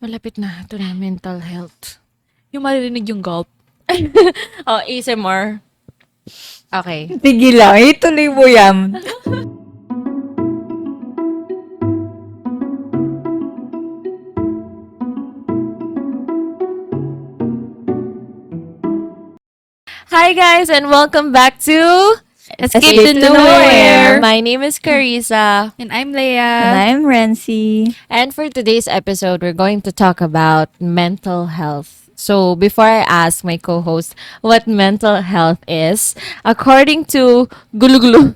Malapit na. Ito na, mental health. Yung maririnig yung gulp. Oh, ASMR. Okay. Sige lang, ituloy mo yan. Hi guys and welcome back to Escape to Nowhere. My name is Carissa. And I'm And Leia. I'm Rency. And for today's episode, we're going to talk about mental health. So before I ask my co-host what mental health is, according to Gulu Google.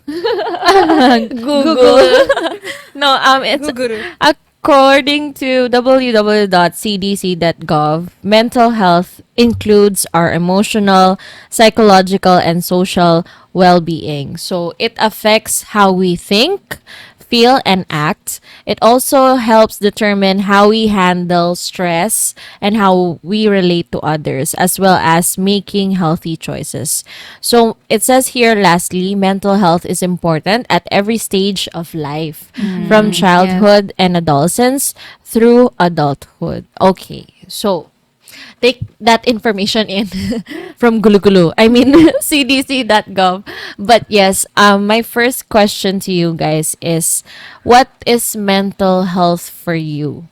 No, it's Guguru. according to www.cdc.gov, mental health includes our emotional, psychological, and social well-being. So it affects how we think, feel, and act. It also helps determine how we handle stress and how we relate to others, as well as making healthy choices. So it says here, lastly, mental health is important at every stage of life, from childhood and adolescence through adulthood. Okay, so take that information in from Gulugulu. I mean cdc.gov. But yes, my first question to you guys is, what is mental health for you,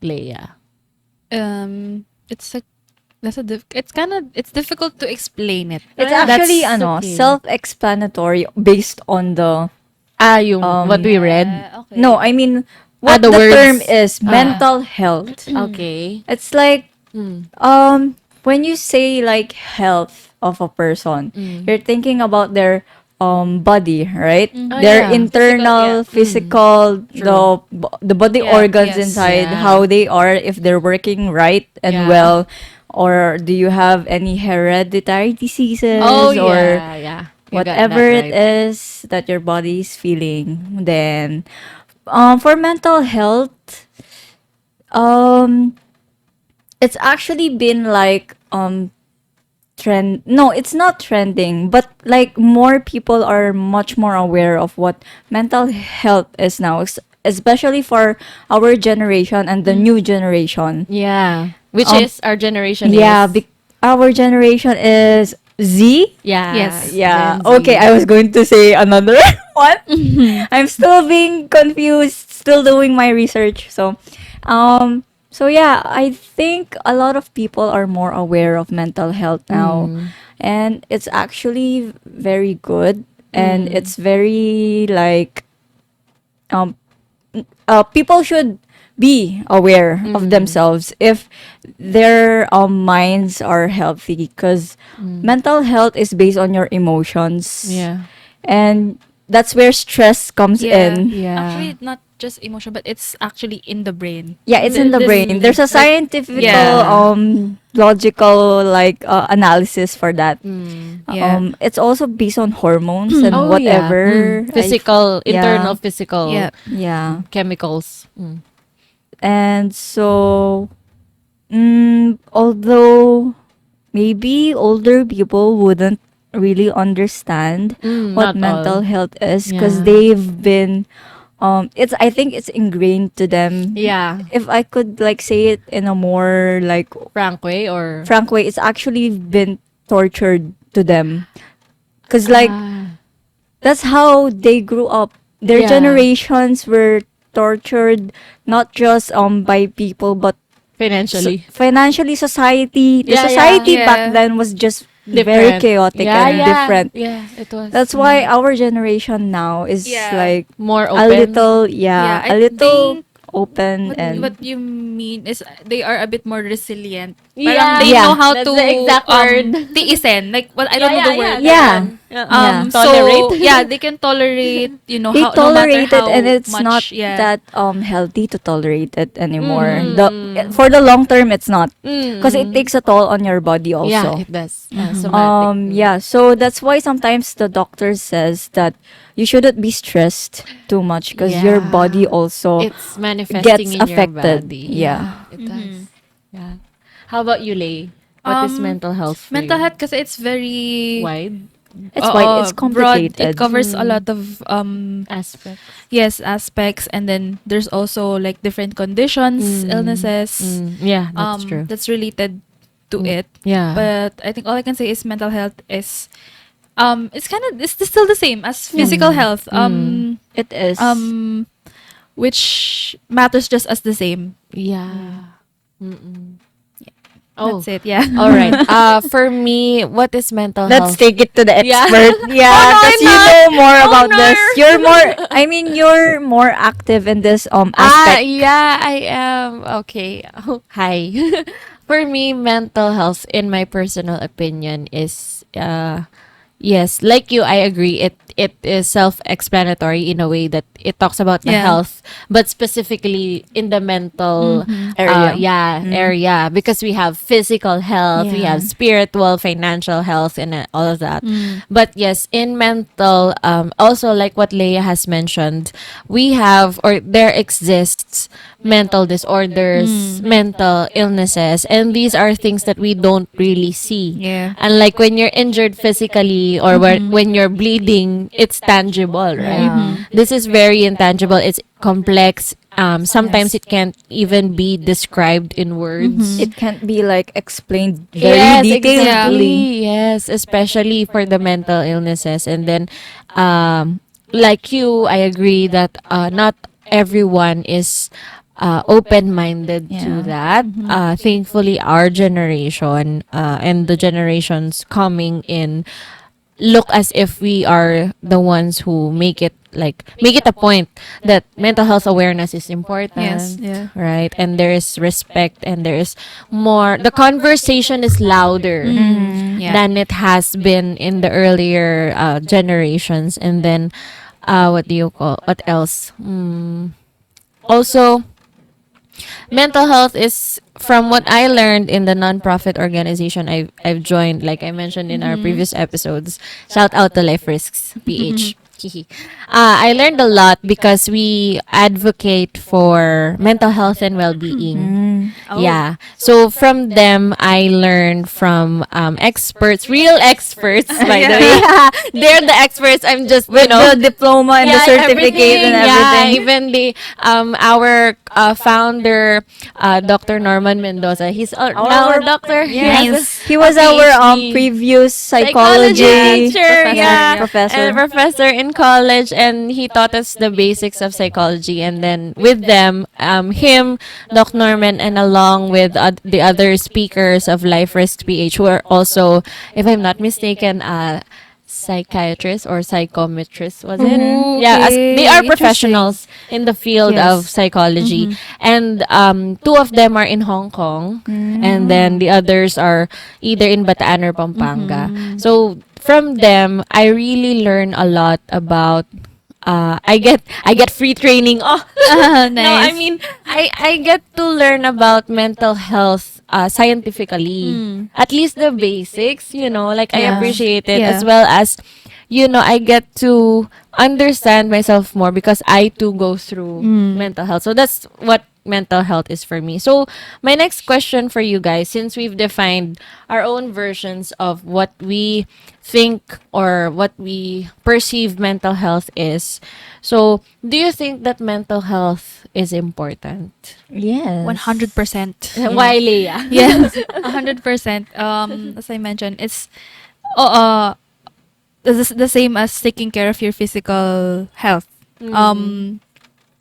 Leia? It's a it's difficult to explain it. It's That's actually okay. self-explanatory based on the Yung what we read. Okay. no, I mean what the the, words. term is mental health. Okay. It's like Mm. when you say like health of a person, Mm. you're thinking about their body, right? Oh, Their yeah. internal, physical, the body Yeah, organs yes. inside, Yeah. how they are, if they're working right and Yeah. well, or do you have any hereditary diseases Oh or yeah. You got that whatever it right. is that your body is feeling. Then for mental health, um it's actually been like trend, no, it's not trending, but like more people are much more aware of what mental health is now, especially for our generation and the new generation. Yeah. Which Um, is our generation Yeah, is. our generation is Z. Yeah. Yes. Yeah. Gen Z. Okay, I was going to say another one. I'm still being confused, still doing my research. So yeah, I think a lot of people are more aware of mental health now, and it's actually very good, and it's very like um people should be aware of themselves if their minds are healthy, because mental health is based on your emotions, Yeah. and that's where stress comes Yeah. in. Yeah. Actually, not just emotion, but it's actually in the brain. Yeah, it's in the brain. There's a scientific Yeah. logical like analysis for that. Yeah. It's also based on hormones and Oh yeah. whatever. Physical, yeah. internal physical Yeah. Yeah. chemicals. And so, although maybe older people wouldn't really understand what Not mental all. health is, because Yeah. they've been, it's, I think it's ingrained to them. Yeah. If I could like say it in a more like Frank way or frank way, it's actually been tortured to them. Because like, that's how they grew up. Their Yeah. generations were tortured, not just by people, but financially. financially, society. The Yeah, society yeah. back then was just very Different. chaotic Yeah, and yeah. different. Yeah, it was. That's why our generation now is Yeah. like More a open. little, Yeah, a I little think open what and what you mean is they are a bit more resilient. Yeah. Parang they Yeah. know how That's to the exact word. tiisin. Like, well, I don't know the word. Yeah. Yeah. So Tolerate. yeah, they can tolerate, they how, no matter tolerate it, how and it's much, not yeah. that healthy to tolerate it anymore. Mm. For the long term, it's not, Mm. because it takes a toll on your body Yeah, also. it does. Somatic. Yeah, so that's why sometimes the doctor says that you shouldn't be stressed too much, because your Yeah. body also It's manifesting gets in affected. your body. Yeah. It does. Yeah. How about you, Lay? What is Um, mental health for Mental you? health kasi it's very Wide? It's wide. It's broad. It complicated. covers a lot of Aspect. yes, aspects, and then there's also like different conditions, illnesses Yeah, that's true. that's related to Mm, it. yeah. But I think all I can say is mental health is it's kind of it's still the same as physical health. It is. Which matters just as the same. Yeah. Mm-mm. Oh, That's it. Yeah. all right. For me, what is mental Let's health? take it to the Yeah. expert. Yeah, Oh, no, because I'm you not. know more Oh, about no. this. You're more. I mean, you're more active in this aspect. Yeah, I am. Okay. Oh, hi. For me, mental health, in my personal opinion, is yes, like you, I agree. It is self-explanatory in a way that it talks about the Yeah. health, but specifically in the mental Area. area, because we have physical health, we have Yeah. spiritual, financial health, and all of that. Mm. But yes, in mental, also like what Leia has mentioned, we have, or there exists, mental disorders, mental illnesses, and these are things that we don't really see. Yeah. And like when you're injured physically, or when you're bleeding, it's tangible, right? Yeah. This is very intangible. It's complex. Sometimes it can't even be described in words. It can't be like explained very Yes, detailedly. exactly. Yes, especially for the mental illnesses. And then, like you, I agree that not everyone is open-minded to Yeah. that. Thankfully, our generation and the generations coming in look as if we are the ones who make it a point that mental health awareness is important. Yes. Yeah. Right, and there is respect, and there is more, the conversation is louder Yeah. than it has been in the earlier generations. And then what else, also mental health is, from what I learned in the nonprofit organization I've joined, like I mentioned in our previous episodes. Shout out to Life Risks PH. I learned a lot because we advocate for mental health and well-being. Oh. Yeah. So from them, I learned from experts, real experts, by the way. They're the experts. I'm just, With the diploma and the certificate and Yeah, everything. even the our founder, Dr. Norman Mendoza. He's now a doctor. Yes. He a was our PhD. previous Psychology psychology teacher, yeah, professor. and professor in college, and he taught us the basics of psychology. And then with them, him, Doc Norman, and along with the other speakers of Life Risk PH, who are also, if I'm not mistaken, psychiatrists or psychometrists, was it? Yeah, as Okay. they are Interesting. professionals in the field of Yes. psychology. And two of them are in Hong Kong, and then the others are either in Bataan or Pampanga. So from them, I really learn a lot about I get free training. Oh, no, I Nice. mean, I get to learn about mental health scientifically. At least the basics, like I Yeah. appreciate it, Yeah. as well as, I get to understand myself more because I too go through mental health. So that's what mental health is for me. So my next question for you guys, since we've defined our own versions of what we think or what we perceive mental health is, so do you think that mental health is important? Yes. 100%. Why, Leah? Yes. 100%. As I mentioned, it's uh, uh the same as taking care of your physical health.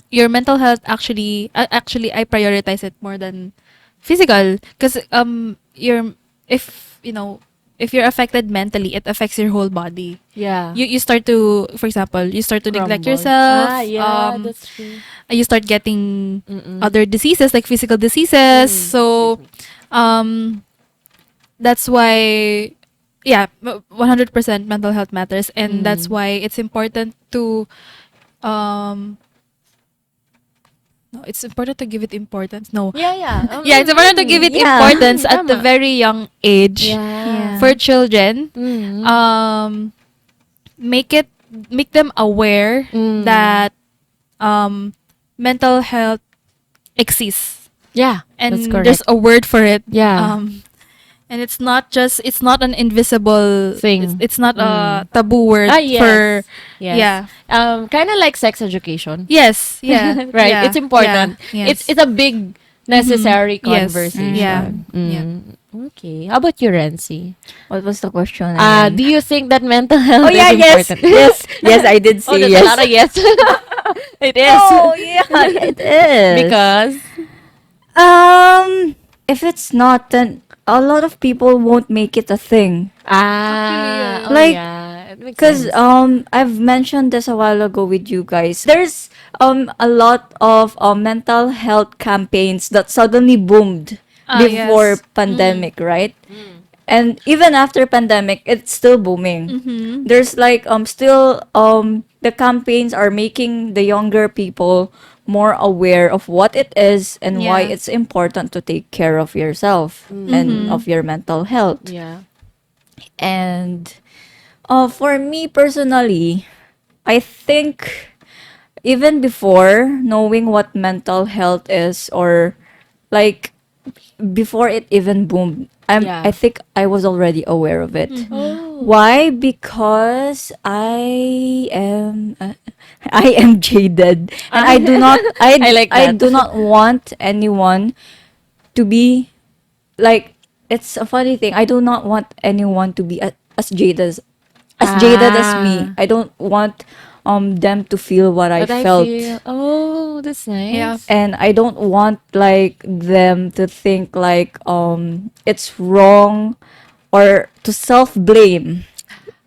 Your mental health actually I prioritize it more than physical, because your if you know if you're affected mentally, it affects your whole body. Yeah. You start to, for example, you start to neglect Crumble. yourself. Yeah, that's true. You start getting Mm-mm. other diseases like physical diseases. Mm. So that's why, yeah, 100% mental health matters, and that's why it's important to um no, it's important to give it importance. No. Yeah, yeah. Yeah, it's important to give it Yeah. importance at the Tama. very young age. Yeah. For children. Mm. Make them aware that mental health exists, Yeah, and that's correct. there's a word for it. Yeah. And it's not an invisible Thing. it's not a taboo word Ah, yes. for Yes. yeah. Kind of like sex education. Yes, yeah. Right? Yeah, It's important. yeah, It's yes. it's a big necessary Yes. Yeah. conversation. Yeah. Okay. How about you, Renzi? What was the question again? Do you think that mental Oh health is yeah, yes, important? yes, yes. I did Oh, say there's a yes. lot of yes. It is. Oh yeah, it is. Because Um, if it's not, then a lot of people won't make it a thing. Actually, yeah. oh Like, yeah, it makes cause sense. I've mentioned this a while ago with you guys. There's a lot of mental health campaigns that suddenly boomed before Yes. pandemic, right? And even after pandemic, it's still booming. Mm-hmm. There's like still the campaigns are making the younger people more aware of what it is and why Yeah. it's important to take care of yourself and Mm-hmm. of your mental health. Yeah. And for me personally, I think even before knowing what mental health is, or like before it even boomed, I Yeah. think I was already aware of it. Mm-hmm. Oh. Why? Because I am jaded, and I do not I like I that. do not want anyone to be like, it's a funny thing. I do not want anyone to be as jaded as me. Ah. I don't want them to feel what I But I felt, feel, oh, that's Yeah. nice. and I don't want like them to think like it's wrong, or to self blame,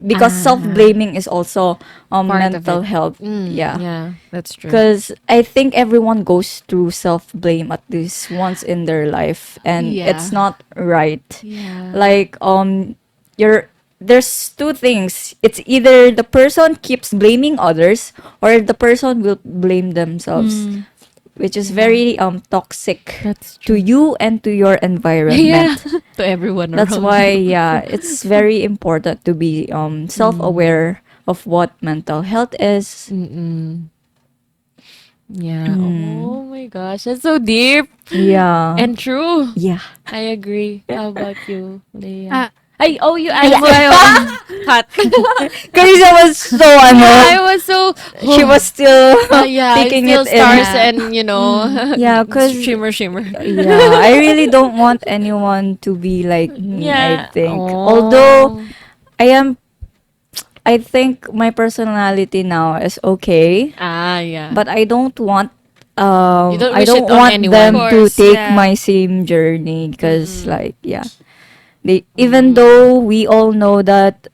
because self Ah, blaming is also part of mental it. health. Yeah. Yeah, that's true. Because I think everyone goes through self blame at least once in their life, and Yeah. it's not right. Yeah. Like you're there's two things. It's either the person keeps blaming others, or the person will blame themselves, Mm. which is Yeah. very toxic That's to true. you and to your Yeah. environment. To everyone That's around why, you. yeah, it's very important to be self-aware of what mental health is. Mm-mm. Yeah. Mm. Oh my gosh, that's so deep Yeah. and true. Yeah. I agree. How about you, Leah? Ah, You that's answered. why Hot. Carissa was so Yeah, I was so. she was still Yeah, I taking feel it in. stars yeah. and Yeah, cause shimmer, shimmer. yeah, I really don't want anyone to be like me, I Yeah. think. Although Oh. I am I think my personality now is okay, Yeah. but I don't want You don't I wish don't it on want Of them anyone. to course, take yeah. my same journey, because Mm-mm. like, yeah, they, even Mm. though we all know that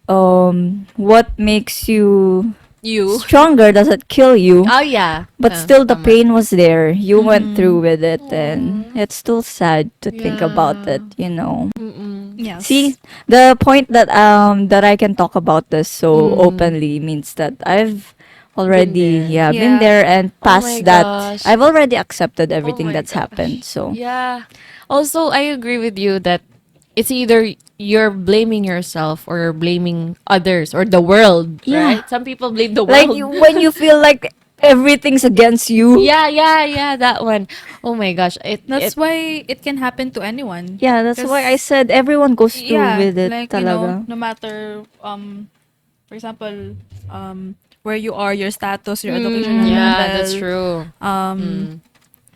what makes you You. stronger doesn't kill you, Oh yeah. but still the Tama. pain was there. You went Mm-hmm. through with it, and it's still sad to think about Yeah. it. Mm-mm. See, Yes. the point that I can talk about this so Mm. openly means that I've Been already, there. yeah, been Yeah. there and Oh my past that. gosh. I've already accepted Oh everything my that's happened. gosh. So Yeah. Also, I agree with you that it's either you're blaming yourself or you're blaming others or the world, yeah, right? Some people blame the like world. when you feel like everything's against you. Yeah, that one. Oh my gosh. It That's why it can happen to anyone. Yeah, that's why I 'Cause, said everyone goes through yeah, with it, like, talaga. no matter for example, where you are, your status, your educational yeah, that's level, true. um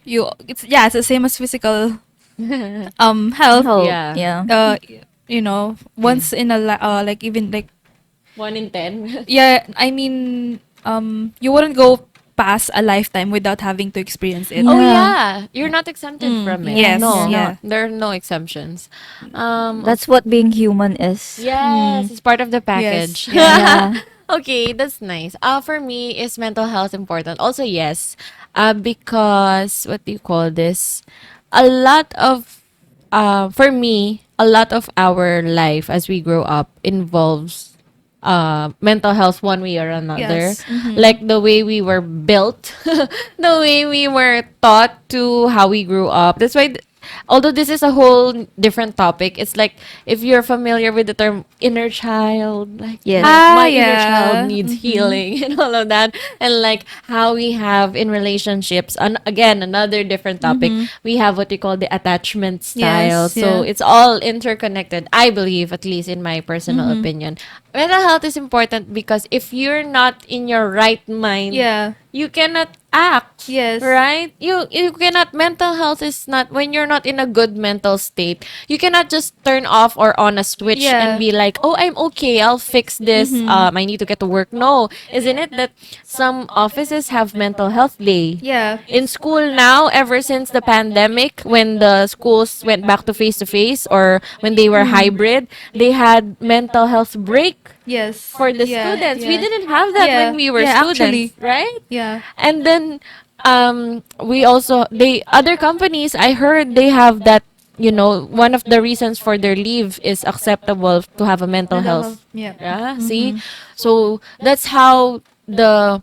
Mm. it's the same as physical health. Oh, Yeah. yeah. Once in a like, even like, 1 in 10. yeah, I mean, you wouldn't go past a lifetime without having to experience it. Oh Yeah. yeah, you're not exempted from it. Yeah, Yes, No, yeah. yeah. there are no exemptions. That's what being human is. Yes, it's part of the Yes, package. yeah. Yeah. Okay, that's nice. For me, is mental health important? Also, yes. Because what do you call this? A lot of, for me, a lot of our life as we grow up involves mental health one way or another. Yes. Like the way we were built, the way we were taught to, how we grew up. That's why although this is a whole different topic, it's like if you're familiar with the term inner child, like Yes. my inner child Yeah. needs healing and all of that, and like how we have in relationships. Again, another different topic. We have what we call the attachment style. Yes, So yeah. it's all interconnected. I believe, at least in my personal opinion, mental health is important because if you're not in your right mind, Yeah. you cannot act. Yes. Right? You cannot, mental health is not, when you're not in a good mental state, you cannot just turn off or on a switch and Yeah. be like, "Oh, I'm okay. I'll fix this. I need to get to work." No, isn't it that some offices have mental health day? Yeah. In school now, ever since the pandemic, when the schools went back to face, or when they were hybrid, they had mental health break Yes. for the Yeah. students. We Yeah. didn't have that Yeah. when we were Yeah, students, actually. right? Yeah. And then we also, they, other companies, I heard they have that, one of the reasons for their leave is acceptable to have a mental Mental health. health. Yeah. Yeah, see? So that's how the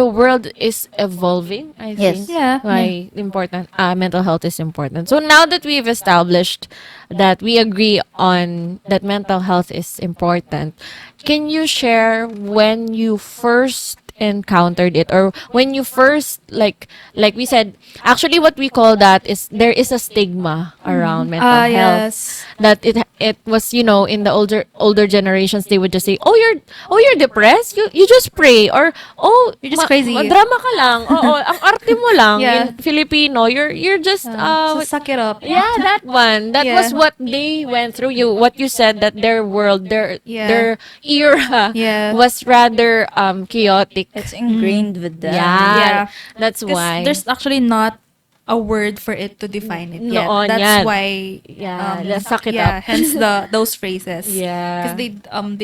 world is evolving, I Yes. think. Yeah. Why important, mental health is important. So now that we've established that we agree on that mental health is important, can you share when you first encountered it, or when you first, like we said, actually what we call that is, there is a stigma around mental health, Yes. that it was, in the older generations, they would just say, "Oh, you're depressed, you just pray," or, "Oh, You're just crazy." drama ka lang, oo, ang arte mo lang." Yeah. In Filipino, you're just So suck it up. yeah, that one. That Yeah. was what they went through. What you said, that their world, Yeah. their era Yeah. was rather chaotic. It's ingrained with them. Yeah, Yeah. that's 'Cause why. there's actually not a word for it to define it yet. Noon, That's yan. why Yeah, let's suck it yeah, up. hence those phrases. Yeah. Because they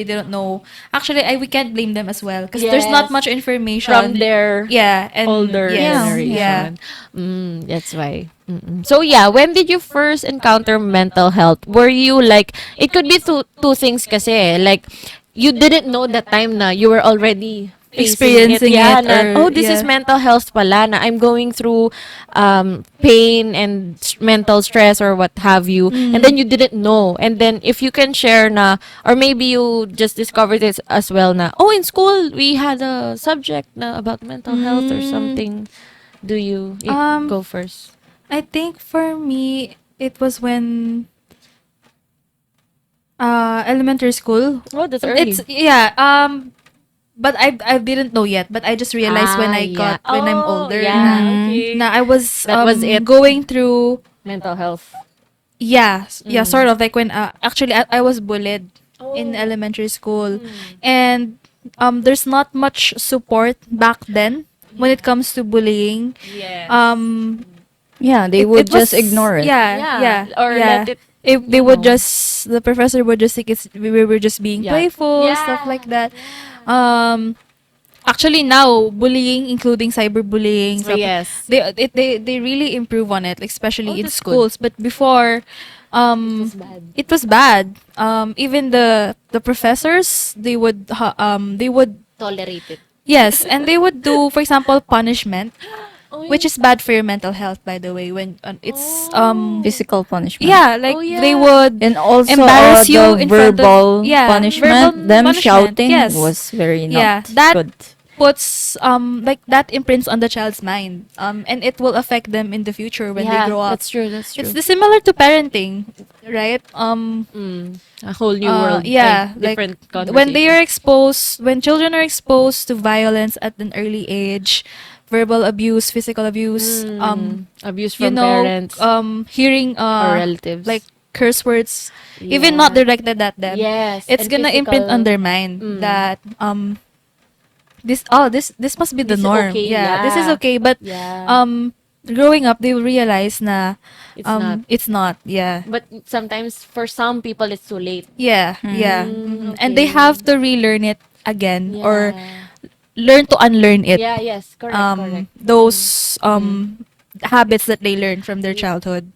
didn't know. Actually, we can't blame them as well because there's not Yes. much information From their yeah and older yes, generation. Yeah. That's why. So yeah, when did you first encounter mental health? Were you like, it could be two things kasi, like you didn't know that time na you were already facing Experiencing yeah, it, na, or- oh, this is yeah. mental health pala, na I'm going through pain and mental stress or what have you, and then you didn't know. And then if you can share na, or maybe you just discovered it as well na, oh, in school we had a subject na about mental health or something. Do you go first? I think for me it was when elementary school. Oh, that's early. It's yeah. But I didn't know yet. But I just realized when I got when I'm older. Yeah, okay. Na I was That was it. going through Mental health. yeah sort of like when actually I was bullied in elementary school, and there's not much support back then when it comes to bullying. Yes. Yeah, they It- would it was- just ignore it. Yeah. Or yeah. let it. They would just the professor would just think we were just being Yeah. playful, Yeah. stuff like that. Actually now bullying, including cyberbullying, Oh, yes. they really improve on it, like, especially Oh, in that's schools. But before, it was bad. Even the professors, they would Tolerate it. yes, and they would do, for example, punishment, which is bad for your mental health, by the way. When it's Physical punishment. yeah, like Oh, yeah. they would And also embarrass you the in front of- verbal yeah, punishment, verbal them punishment, shouting yes. was very not Yeah, that good. puts like that imprints on the child's mind, and it will affect them in the future when they grow up. That's true. That's true. It's similar to parenting, right? A whole new world. Yeah, like, like different when they conversation. are exposed, when children are exposed to violence at an early age, verbal abuse, physical abuse, abuse you from know, parents hearing or relatives. like curse words, even not directed at them. Yes, It's and gonna imprint physical- on their mind that this must be the This is norm. okay, Yeah, this is yeah. okay. But Yeah. growing up, they will realize na It's not. it's not. Yeah. But sometimes for some people it's too late. Yeah, yeah. And they okay. have to relearn it again, or Yeah. learn to unlearn it. Yeah, yes, correct. Those habits that they learn from their childhood.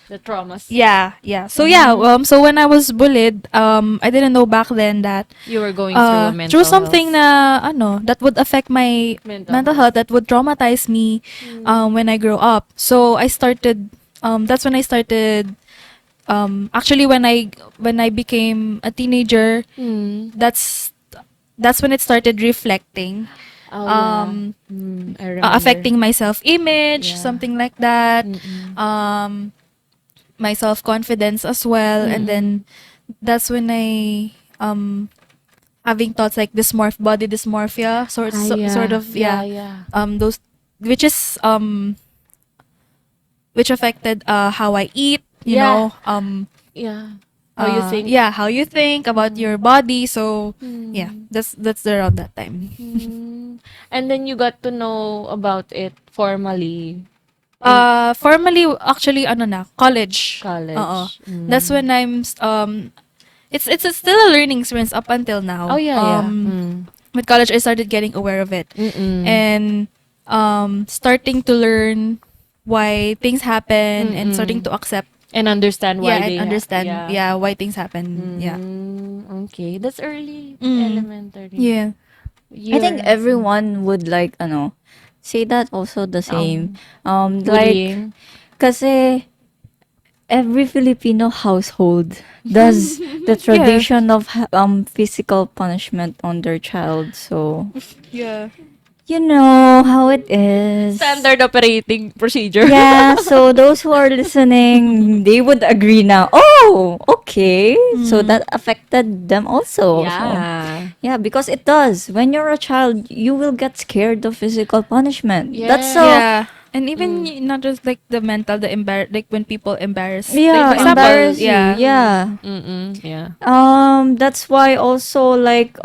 The traumas. Yeah, yeah. So yeah, so when I was bullied, I didn't know back then that You were going through a mental through something health. na that would affect my Mental mental health, that would traumatize me when I grow up. So I started that's when I started. Actually, when I became a teenager, Mm. that's when it started reflecting, Oh, yeah. um, I remember. affecting my self image, Yeah. something like that. Mm-mm. My self confidence as well, and Mm-mm. then that's when I having thoughts like body dysmorphia, Ah, sort yeah. of, Yeah, yeah, yeah. those, which is which affected how I eat, Yeah. Yeah. How you think? yeah, how you think about your body. So yeah, Mm. that's around that time. Mm. And then you got to know about it formally in Formally, actually, ano na, college. Oo. college. That's Mm. when it's still a learning experience up until Oh, now. yeah, yeah. Mm. With college, I started getting aware of it, Mm-mm. and starting to learn why things happen, and starting Mm-mm. to accept, And understand yeah, why and they understand, yeah. yeah, why things happen. Yeah. Okay. That's early Mm. elementary. Yeah. I think You're everyone would like say that also the same. um Like bullying. kasi every Filipino household does the Yeah. tradition of physical punishment on their child. So Yeah. you know how it is. Standard operating procedure. Yeah, so those who are listening, they would agree now. Oh, okay. So Mm. that affected them also. So Yeah. yeah, because it does. When you're a child, you will get scared of physical punishment. That's so Yes. Yeah. And even Mm. not just like the mental, like when people embarrass. Like, for yeah, example, embarrass you. yeah. Yeah. Yeah. That's why also like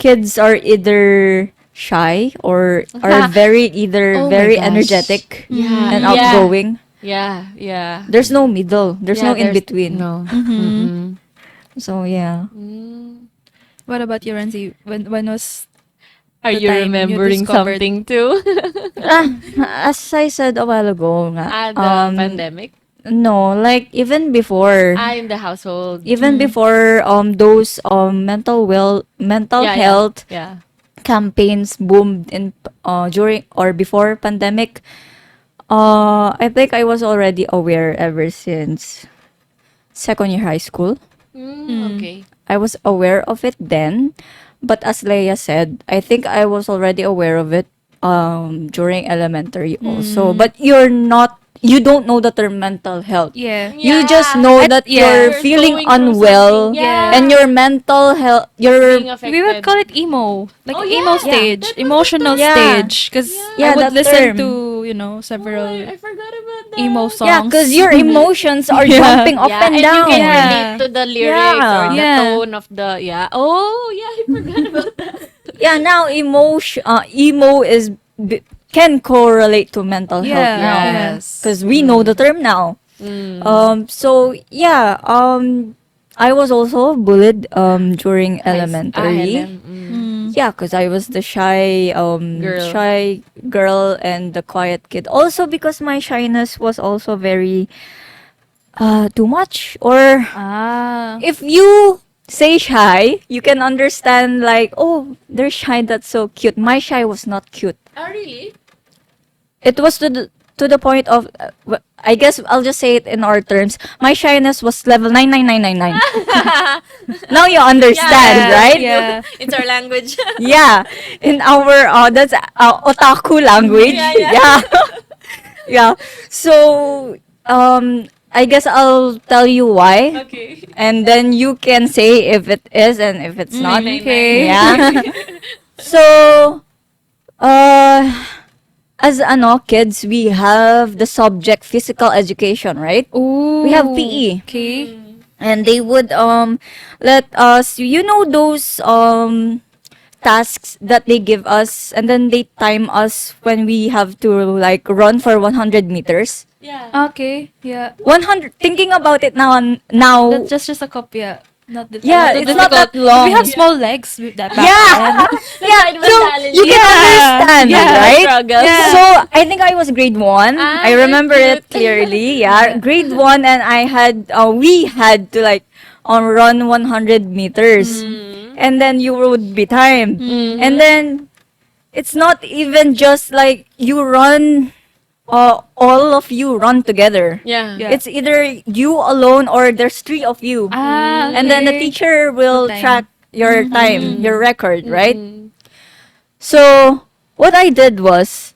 kids are either shy or are very either Oh my very gosh. energetic Yeah, and yeah. outgoing. Yeah, yeah. There's no middle. There's Yeah, no in there's between. no. Mm-hmm. Mm-mm. So yeah. Mm. What about you, Renzi? When was Are the you time you remembering discovered? something too? As I said a while ago, nga, The pandemic? no, like In the household. even Mm. before those mental Yeah, yeah, health yeah. campaigns boomed in during or before pandemic. I think I was already aware ever since second year high school. Mm. Okay. I was aware of it then, but as Leia said, I think I was already aware of it during elementary also. Mm. But you don't know the term mental health. Yeah. You just Yeah. know that Yeah. you're You're feeling going through something. unwell Yeah. and Yeah. your mental health Being your We would call affected. it emo, like Oh emo yeah. yeah. stage, That was the emotional term. Yeah. stage. Because I Yeah, Yeah. would that listen term. to Oh, several I forgot about emo that. Yeah, cuz songs. your emotions are Yeah. jumping up Yeah, and and you can down. relate Yeah. to the lyrics or Yeah. the Yeah. tone of the yeah. Oh, yeah, I forgot about that. Yeah, now emo can correlate to mental health Yeah. now Yeah. Yes. because we know the term now. Mm. So yeah, I was also bullied during elementary. Helen. Mm. Yeah, because I was the Girl. shy girl and the quiet kid. Also because my shyness was also very too much. Or Ah. if you say shy, you can understand like, oh, they're shy. That's so cute. My shy was not cute. Oh, really? It was to the point of I guess I'll just say it in our terms. My shyness was level 99999. Now you understand, Yeah, right? Yeah. it's our language. Yeah, in our that's otaku language. Yeah, yeah. Yeah. Yeah. So I guess I'll tell you why Okay. and then you can say if it is and if it's not. Nine, Okay. nine. Yeah. So uh as kids, we have the subject physical education, right? Ooh. We have PE. Okay. And they would let us those tasks that they give us and then they time us when we have to like run for 100 meters. Yeah. Okay. Yeah. 100 thinking about it now. That's just a copy. Yeah. Yeah, Not it's not that difficult. We long. have small legs with that back Yeah. then. Yeah, It was so challenging. you can Yeah. understand, Yeah. right? Struggle. So I think I was grade 1. Ah, I remember that's it cute. clearly. Yeah, grade 1 and we had to like run 100 meters. Mm. And then you would be timed. Mhm. And then it's not even just like you run all of you run together. Yeah. Yeah. It's either you alone or there's three of you. And then the Okay. teacher will The time. track your time, your record, right? Mm. So what I did was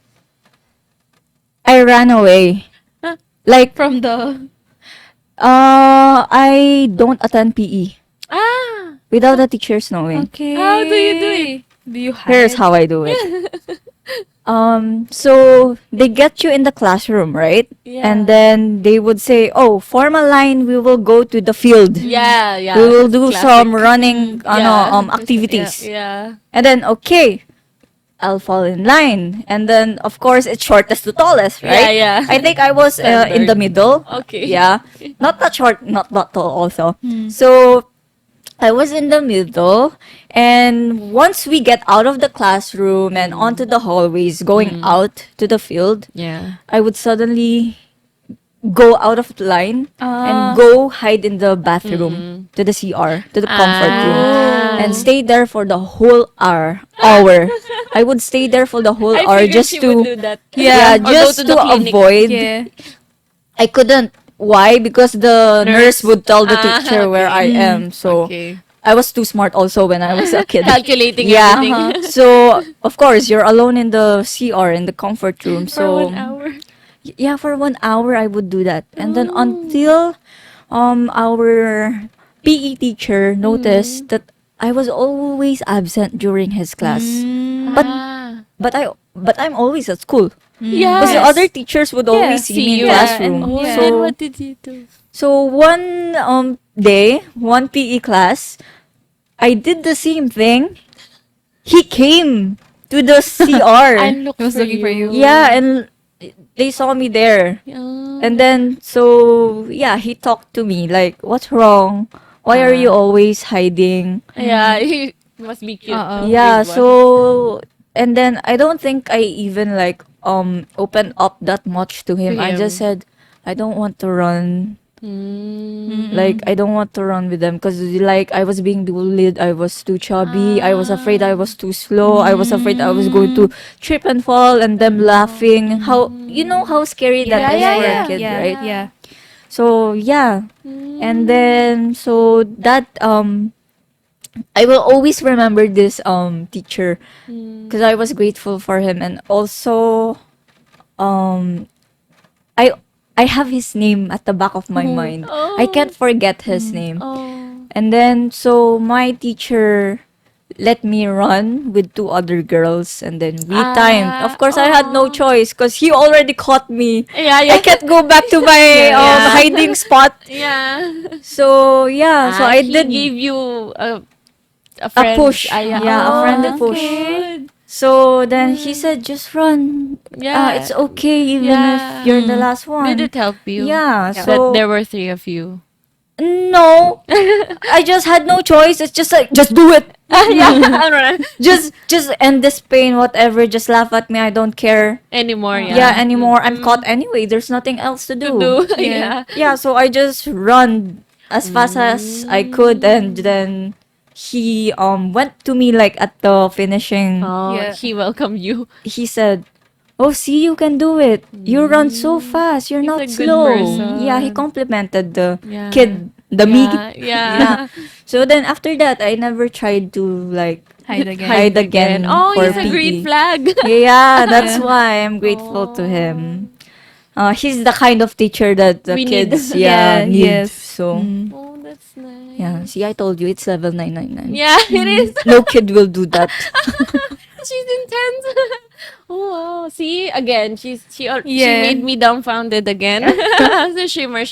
I ran away. Huh? Like From the I don't attend PE Ah. without the teachers knowing. Okay. How do you do it? Do you hide? Here's how I do it. So they get you in the classroom, right? Yeah. And then they would say, "Oh, form a line. We will go to the field. Yeah, yeah. We will do Classic. some running, Yeah. activities." Yeah. And then okay, I'll fall in line. And then of course it's shortest to tallest, right? Yeah, yeah. I think I was in the Standard. middle. Okay. Yeah, not that short, not that tall also. Hmm. So I was in the middle, and once we get out of the classroom and onto the hallways going out to the field, Yeah. I would suddenly go out of the line and go hide in the bathroom to the CR, to the comfort room, Ah. and stay there for the whole hour. I would stay there for the whole I hour figured just she would do to that. yeah, Or go just to to the clinic. avoid. Yeah. I couldn't. Why? Because the nurse would tell the Ah, teacher where I okay. am. So Okay. I was too smart also when I was a kid. Calculating Yeah. everything. So of course you're alone in the CR in the comfort room. For So 1 hour. yeah, for 1 hour I would do that, and then Oh. until our PE teacher noticed that I was always absent during his class. But Ah. but I'm always at school. Yeah. Because the other teachers would always see me in you. classroom. And, Yeah. then So what did you do? so one day, one PE class, I did the same thing. He came to the CR. I look He was for looking for you. Yeah, and they saw me there. Yeah. And then so yeah, he talked to me like, "What's wrong? Why are you always hiding?" Yeah, he must be cute. Uh-oh. too, Yeah, big one. so and then I don't think I even like opened up that much to him. To I just him. said I don't want to run. Mm. Like I don't want to run with them because like I was being bullied. I was too chubby. I was afraid I was too slow. I was afraid I was going to trip and fall and them laughing. How you know how scary that is for a kid, yeah, right? Yeah. So yeah, and then so that I will always remember this teacher because I was grateful for him, and also um I I have his name at the back of my mind. I can't forget his name. Oh. And then so my teacher let me run with two other girls, and then we timed. Of course I had no choice because he already caught me. Yeah, I yeah. can't go back to my Yeah. hiding spot. Yeah. So yeah, so I he did gave you a a friend. push. Ah, Yeah, a friendly that's push. good. So then he said, "Just run. Yeah. It's okay, even Yeah. if you're the last one." Did it help you? Yeah. That So there were 3 of you. no, I just had no choice. It's just like just do it. Yeah. Just end this pain. Whatever. Just laugh at me. I don't care. Anymore, yeah. Yeah. Anymore. I'm caught anyway. There's nothing else to To do. do. Yeah. Yeah. Yeah. So I just run as fast as I could, and then he went to me like at the finishing. Oh, Yeah. he welcomed you. He said, "Oh, see, you can do it. You run so fast. You're He's not a good slow." person. Yeah, he complimented the Yeah. kid, the me. Yeah. Yeah. So then after that, I never tried to like Hide again. hide again Oh, for he's a green PE. flag. Yeah, that's why I'm grateful to him. He's the kind of teacher that the We need. kids Yeah, need. yes. So Oh, that's nice. yeah, see, I told you it's level 999. Yeah, it is. No kid will do that. She's intense. Oh wow. See, again, she Yeah. made me dumbfounded again. So shimmer.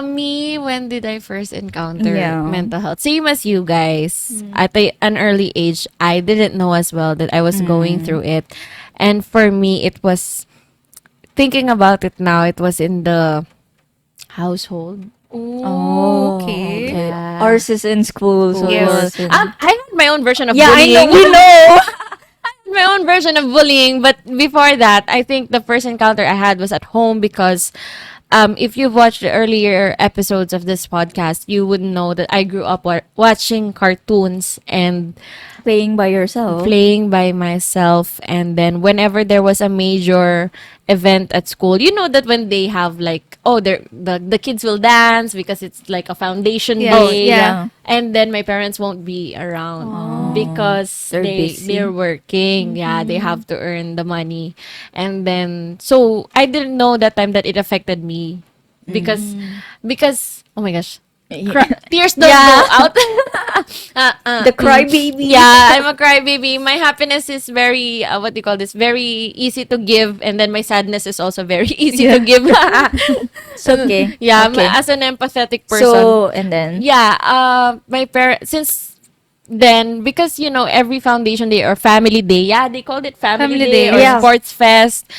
Me, when did I first encounter Yeah. mental health? Same as you guys. At an early age, I didn't know as well that I was going through it. And for me, it was, thinking about it now, it was in the household. Oh, okay. Yeah. Ours is in school, so Yes. yours in- I had my own version of yeah, I bullying. know. We know. My own version of bullying, but before that, I think the first encounter I had was at home because if you've watched the earlier episodes of this podcast, you would know that I grew up watching cartoons and Playing by yourself. playing by myself. And then whenever there was a major event at school, you know that when they have like, oh, the kids will dance because it's like a foundation Yes, day. yeah. And then my parents won't be around because They're busy. they're working. Yeah, they have to earn the money. And then so I didn't know that time that it affected me because oh my gosh. Tears don't go Yeah. out. The crybaby. Yeah, I'm a crybaby. My happiness is very, what do you call this? Very easy to give, and then my sadness is also very easy to give. It's okay. Yeah, Okay. as an empathetic person. So, and then? Yeah, my parents, since then, because, every foundation day or family day, yeah, they called it family, Family day day. or Yeah. sports fest.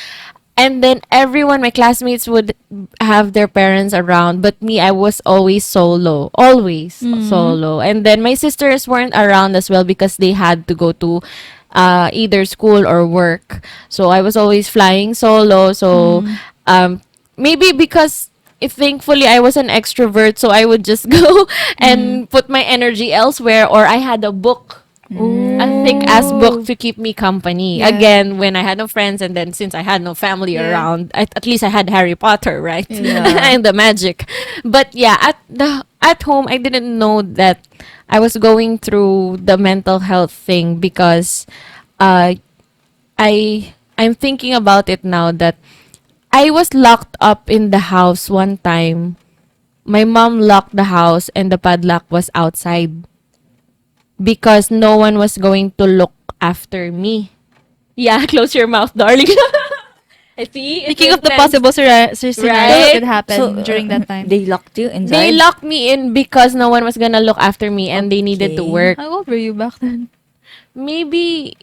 And then everyone, my classmates would have their parents around, but me, I was always solo, always solo. And then my sisters weren't around as well because they had to go to either school or work. So I was always flying solo. So maybe because if thankfully I was an extrovert, so I would just go and put my energy elsewhere, or I had a book. A thick ass book to keep me company. Yeah. Again, when I had no friends, and then since I had no family Yeah. around, at least I had Harry Potter, right? Yeah. And the magic. But yeah, at home, I didn't know that I was going through the mental health thing because I'm thinking about it now that I was locked up in the house one time. My mom locked the house and the padlock was outside because no one was going to look after me. Yeah, close your mouth, darling. I see. It's Speaking of the intense. possible scenarios Right? that could happen So, during that time. They locked you inside? They locked me in because no one was gonna look after me and they needed to Okay. work. How old were you back then? Maybe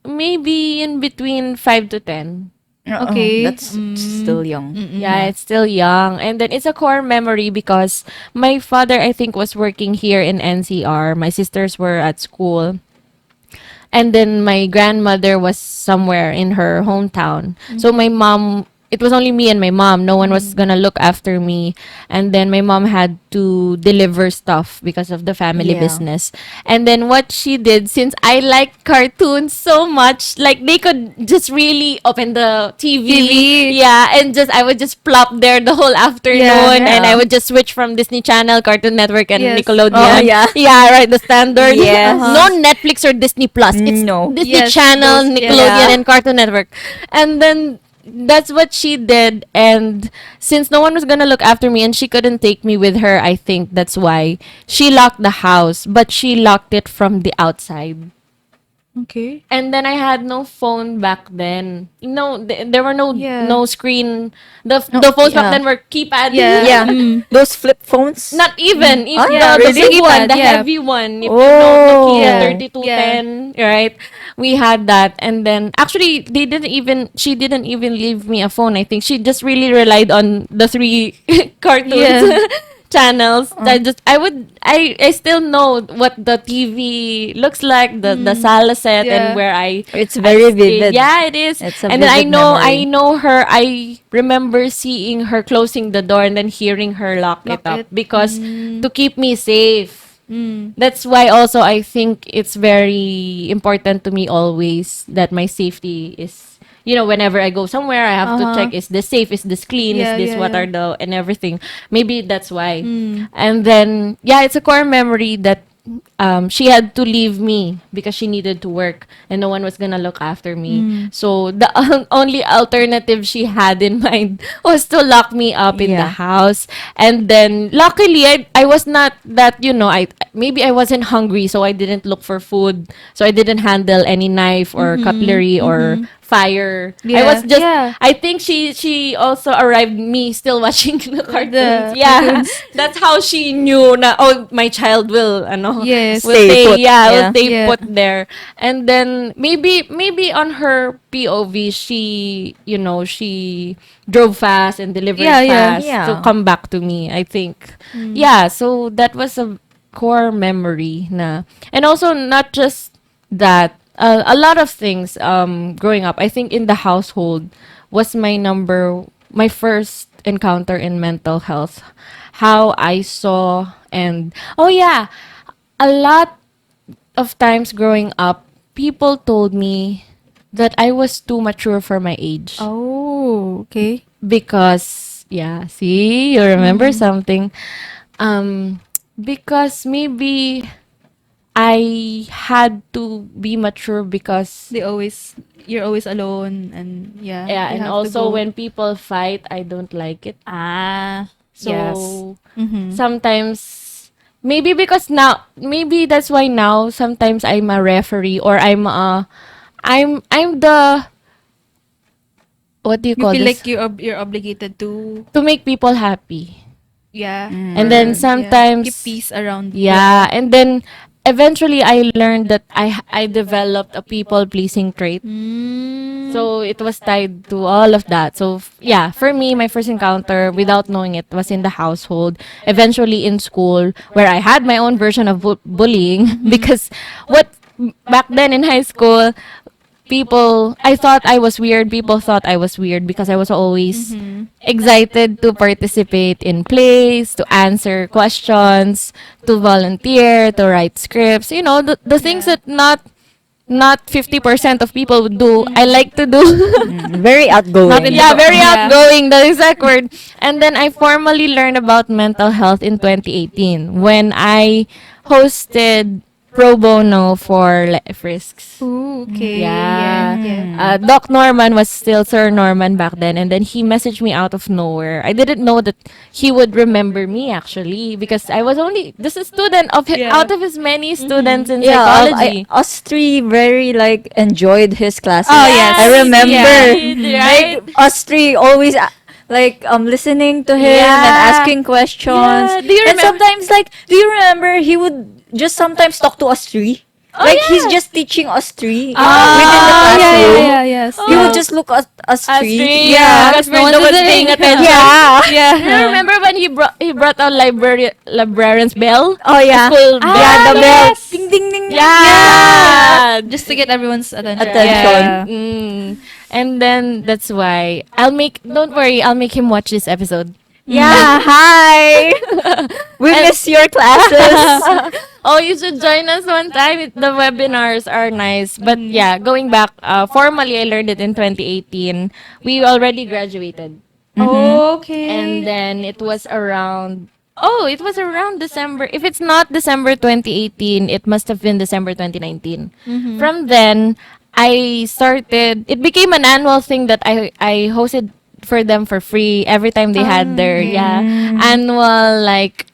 in between 5 to 10. Okay. That's still young. Yeah, it's still young. And then it's a core memory because my father, I think, was working here in NCR. My sisters were at school. And then my grandmother was somewhere in her hometown. So my mom, it was only me and my mom. No one was gonna look after me. And then my mom had to deliver stuff because of the family Yeah. business. And then what she did, since I like cartoons so much, like they could just really open the TV. Yeah, and I would just plop there the whole afternoon, Yeah. and I would just switch from Disney Channel, Cartoon Network, and Yes. Nickelodeon. Oh, yeah. Yeah, right, the standard. Yes. No Netflix or Disney Plus. It's No. Disney Yes, Channel, those- Nickelodeon, yeah. and Cartoon Network. And then that's what she did. And since no one was gonna look after me and she couldn't take me with her, I think that's why she locked the house, but she locked it from the outside. Okay. And then I had no phone back then. No, there were Yeah. no screen. The phones back yeah. then were keypad. Yeah. Yeah. Those flip phones? Not even. Even Yeah, the really? big one, the Yeah. heavy one. If you Oh. know Nokia Yeah. 3210, right? We had that. And then, actually, she didn't even leave me a phone. I think she just really relied on the three cartoons. Yeah. Channels. I still know what the TV looks like, the sala set, Yeah. and where I It's very stayed. vivid. Yeah, it is. It's a And then vivid I memory. know her. I remember seeing her closing the door and then hearing her lock it Lock up it. because to keep me safe. Mm. That's why also I think it's very important to me always that my safety is, whenever I go somewhere, I have to Uh-huh. check, is this safe? Is this clean? Yeah, Is this yeah, what yeah. are and everything. Maybe that's why. Mm. And then, yeah, it's a core memory that she had to leave me because she needed to work and no one was gonna look after me. So the only alternative she had in mind was to lock me up in Yeah. the house. And then luckily I was not that, maybe I wasn't hungry, so I didn't look for food. So I didn't handle any knife or cutlery or fire. I was just Yeah. I think she also arrived me still watching the cartoons. The Yeah. cartoons. That's how she knew na my child will Yes. will Stay stay, put. will Yeah. stay Yeah. put there. And then maybe on her POV she drove fast and delivered Yeah, yeah. fast Yeah. to come back to me, I think. Yeah, so that was a core memory na. And also not just that, a lot of things growing up, I think in the household was my first encounter in mental health, how I saw, and oh yeah, a lot of times growing up, people told me that I was too mature for my age. Oh, okay. Because yeah, see, you remember something. Um because maybe I had to be mature because They always you're always alone, and yeah, yeah, you and have to also go. when people fight, I don't like it. Ah, yes. So Mm-hmm. sometimes maybe because now maybe that's why now sometimes I'm a referee or I'm the what do you You call feel this? like you're obligated to, To make people happy. yeah, And then or yeah, keep sometimes peace around yeah, and then eventually I learned that I developed a people pleasing trait. Mm. So it was tied to all of that. So yeah, for me, my first encounter without knowing it was in the household. Eventually in school, where I had my own version of bullying because what back then in high school, people I thought I was weird. People thought I was weird because I was always Mm-hmm. excited to participate in plays, to answer questions, to volunteer, to write scripts. You know, the things Yeah. that not 50% of people would do, I Mm. like to do. Very Not in outgoing. the Yeah, very yeah. outgoing, the exact word. And then I formally learned about mental health in 2018 when I hosted pro bono for life risks. Ooh, okay. Yeah, Yeah. yeah. Doc Norman was still Sir Norman back then, and then he messaged me out of nowhere. I didn't know that he would remember me actually because I was only just a student Yeah. out of his many students in Yeah, psychology. us three very like enjoyed his classes. Oh, I yes. We remember Yeah. did, Mm-hmm. right? like us three always like listening to him and Yeah. asking questions. Yeah. Do you And remember? sometimes like, do you remember he would just sometimes talk to us three? Oh Like he's yeah. just teaching us three within the Ah, yeah, yeah, classroom. yeah, yes. He would Yeah. Oh, just look at us us three. three. Yeah. Because No we're one's the ones listening. paying attention. Yeah. Do you Yeah. remember when he brought a librarian's bell? Oh A yeah. school Yeah, bell. the Ah, bell. yes. Ding ding ding ding. Yeah. Just to get everyone's attention. Attention. Yeah. And then that's why don't worry, I'll make him watch this episode. Yeah, hi. We And- miss your classes. Oh, you should join us one time. The webinars are nice. But yeah, going back, formally, I learned it in 2018. We already graduated. And Okay. then it was around December. If it's not December 2018, it must have been December 2019. Mm-hmm. From then, it became an annual thing that I hosted for them for free every time they had their Okay. annual like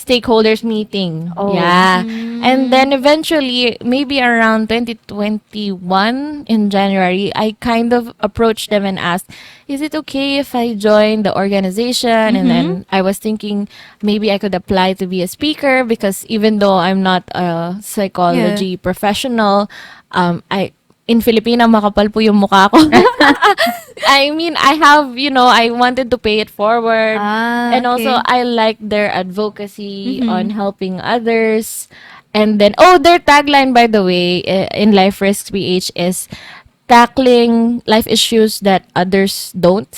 stakeholders meeting. Oh. Yeah. And then Mm. eventually maybe around 2021 in January, I kind of approached them and asked, "Is it okay if I join the organization?" And then I was thinking maybe I could apply to be a speaker because even though I'm not a psychology professional, I in Filipina, makapal po yung mukha ko. I mean, I wanted to pay it forward. Ah, And also, okay. I like their advocacy on helping others. And then, their tagline, by the way, in Life Risks PH is tackling life issues that others don't.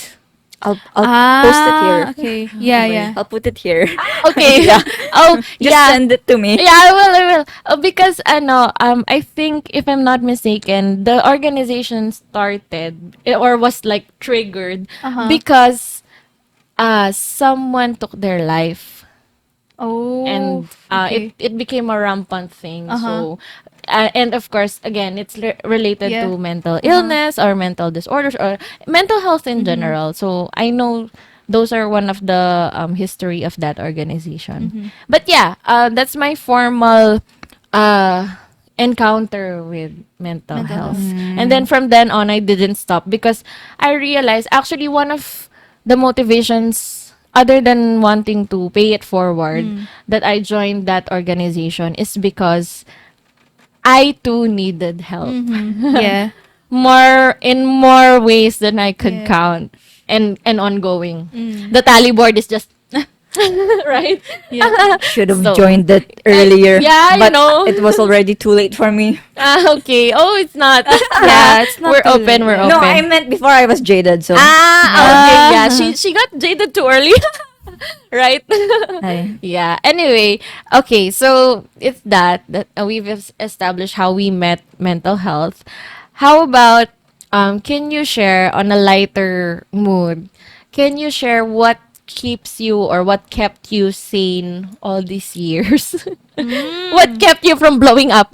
I'll post it here. Okay. Yeah, yeah. I'll put it here. Okay. Yeah. Oh, Just yeah. send it to me. Yeah, I will. Because I think if I'm not mistaken, the organization started or was like triggered Uh-huh. because someone took their life Oh. and okay. it became a rampant thing. Uh-huh. So and of course again it's related Yeah. to mental illness or mental disorders or mental health in general. So I know those are one of the history of that organization. But yeah, that's my formal uh encounter with mental Mental health. health. And then from then on I didn't stop because I realized actually one of the motivations other than wanting to pay it forward that I joined that organization is because I too needed help. Yeah. More ways than I could Yeah. count and ongoing. Mm. The tally board is just right? Yeah. Should have So, joined that earlier, yeah, but it was already too late for me. Okay. Oh, it's not. Yeah, it's not We're too open. late. We're No, Yeah. I open. meant before I was jaded. So Okay. yeah. Yeah. Ah. She got jaded too early. Right. Ay. Yeah. Anyway. Okay. So it's that we've established how we met mental health. How about can you share on a lighter mood? Can you share what keeps you or what kept you sane all these years? What Mm. kept you from blowing up?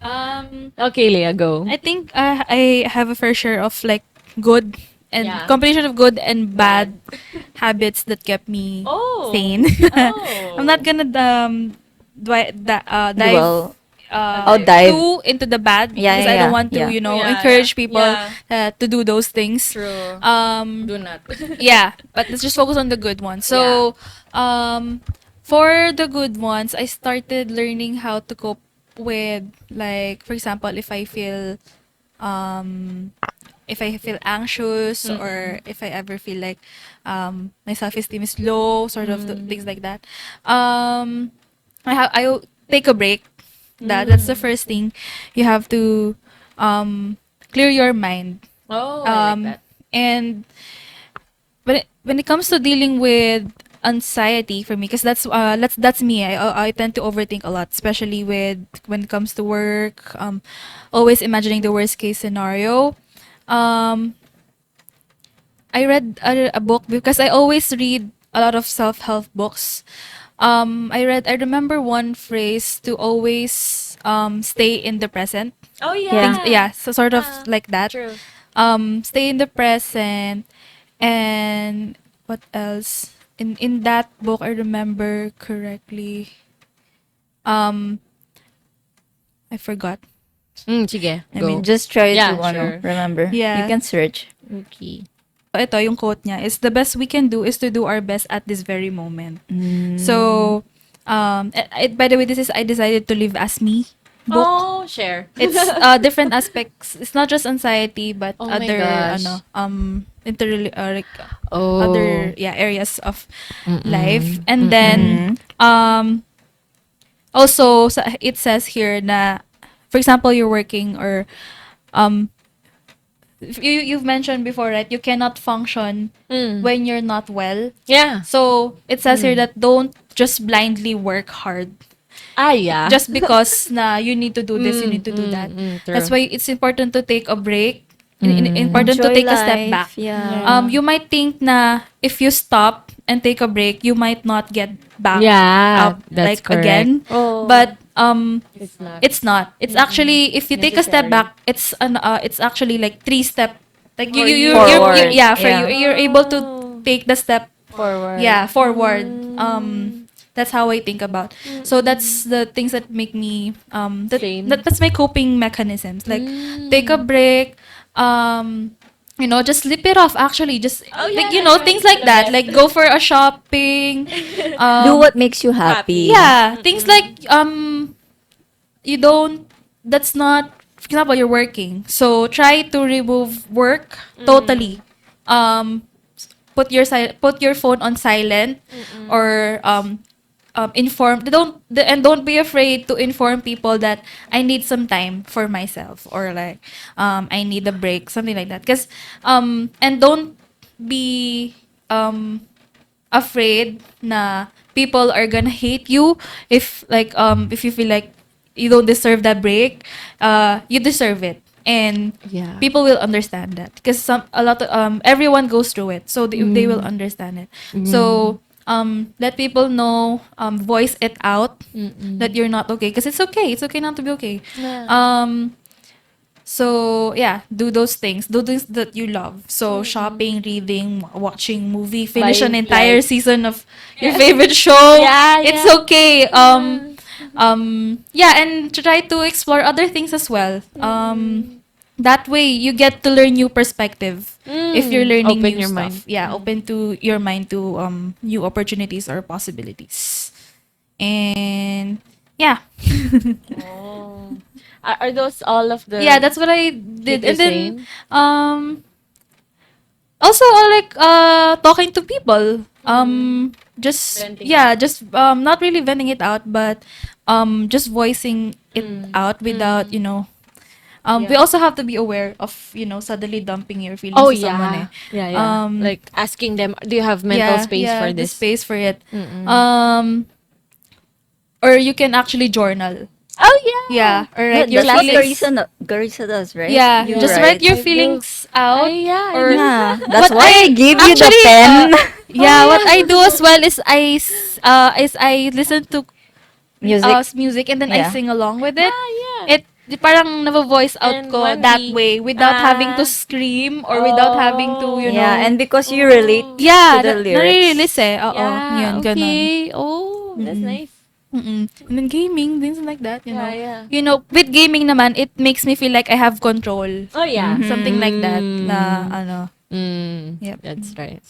Um, Okay, Leah, go. I think I have a fair share of like good and Yeah. combination of good and Bad. bad habits that kept me Oh. sane. I'm not Oh. gonna dive Well, I'll Okay. dive. too into the bad Yeah, because yeah, I don't yeah, want to, yeah. Yeah, yeah. encourage people Yeah. to do those things. True. Um, Do not. yeah, but let's just focus on the good ones. Yeah. So, for the good ones, I started learning how to cope with, like, for example, um, if I feel anxious or if I ever feel like my self-esteem is low, sort of things like that. Um, I take a break. That's the first thing. You have to um, clear your mind. Oh, I like Um, that. and when it comes to dealing with anxiety for me, because that's me. I tend to overthink a lot, especially when it comes to work. Always imagining the worst case scenario. Um, I read a book because I always read a lot of self-help books. I remember one phrase to always stay in the present. Oh Yeah. Things, yeah. yeah, so sort of Ah, like that. true. Stay in the present. And what else? In that book, I remember correctly. Um, I forgot. Sige, I go. mean, Just try Yeah, to sure. remember. You yeah. can search. Okay. Ito, yung quote niya is, the best we can do is to do our best at this very moment. Mm. So, by the way, this is I Decided to Live as Me book. Oh, share. It's different aspects. It's not just anxiety, but Oh my other gosh. like Oh. other, yeah, areas of life. Mm-mm. And then Mm. um also it says here na, for example, you're working or um you've mentioned before, right? You cannot function Mm. when you're not well. Yeah. So it says here that don't just blindly work hard Ah, yeah. just because na you need to do this, you need to do that. That's True. why it's important to take a break. Important to Enjoy take a step back. life. Yeah. You might think na if you stop and take a break, you might not get back Yeah, up that's like correct. again. Oh. But It's not. it's not. It's actually, if you take a step Necessary. back, it's actually like three step. Like For you. Forward. yeah, for you, Yeah. you're able to Oh. take the step, Forward. yeah, forward. That's how I think about. So that's the things that make me Same. that's my coping mechanisms. Like take a break, just slip it off. Actually, just Oh, like yeah. things like The that. best. Like go for a shopping. Do what makes you happy. Yeah, things like you don't. That's not. For example, you're working, so try to remove work totally. Um, put your phone on silent, or don't be afraid to inform people that I need some time for myself, or like I need a break, something like that. Because and don't be afraid na people are gonna hate you if you feel like you don't deserve that break. You deserve it, and Yeah. people will understand that, because everyone goes through it, so they will understand it. So let people know, voice it out that you're not okay, because it's okay not to be okay. Yeah. So yeah, do things that you love. So shopping, reading, watching movie, finish an Buying entire flights. season of your favorite show. Yeah, It's yeah. okay. Yeah, and try to explore other things as well. That way you get to learn new perspective. If you're learning Open new your mind. stuff, yeah, open to your mind to new opportunities or possibilities. And yeah. Oh. Are those all of the Yeah, that's what I keep did. you And then sane? um Also, like talking to people. Just Venting yeah, just not really venting it out, but just voicing it out without, we Yeah. also have to be aware of, suddenly dumping your feelings Oh to someone, yeah. eh. Yeah, yeah. Um Like asking them, do you have mental yeah, space yeah, for the this? space for it. Mm-mm. Um or you can actually journal. Oh yeah. Yeah, or Yeah, write your that's what Classics. feelings. Garissa does, right? Yeah, You just Yeah. write write. your I do. feelings out. Yeah, I Or do. Yeah, that's what why I I gave you the actually pen. yeah, what I Oh do as well is I listen to Music. music, and then I Yeah. sing along with yeah. it. Ah, yeah. Parang navo-voice out And ko one that B. way without having to Ah. scream or without having to, Yeah, Oh. and because you relate Oh. to yeah, the nare-release lyrics. eh. Oo, Yeah, yun, ganun. okay. Oh, that's Mm-mm. nice. Mm-mm. And then gaming, things like that, you Yeah, know. yeah. With gaming naman, it makes me feel like I have control. Oh yeah. Something like that na, Mm. yep. That's right.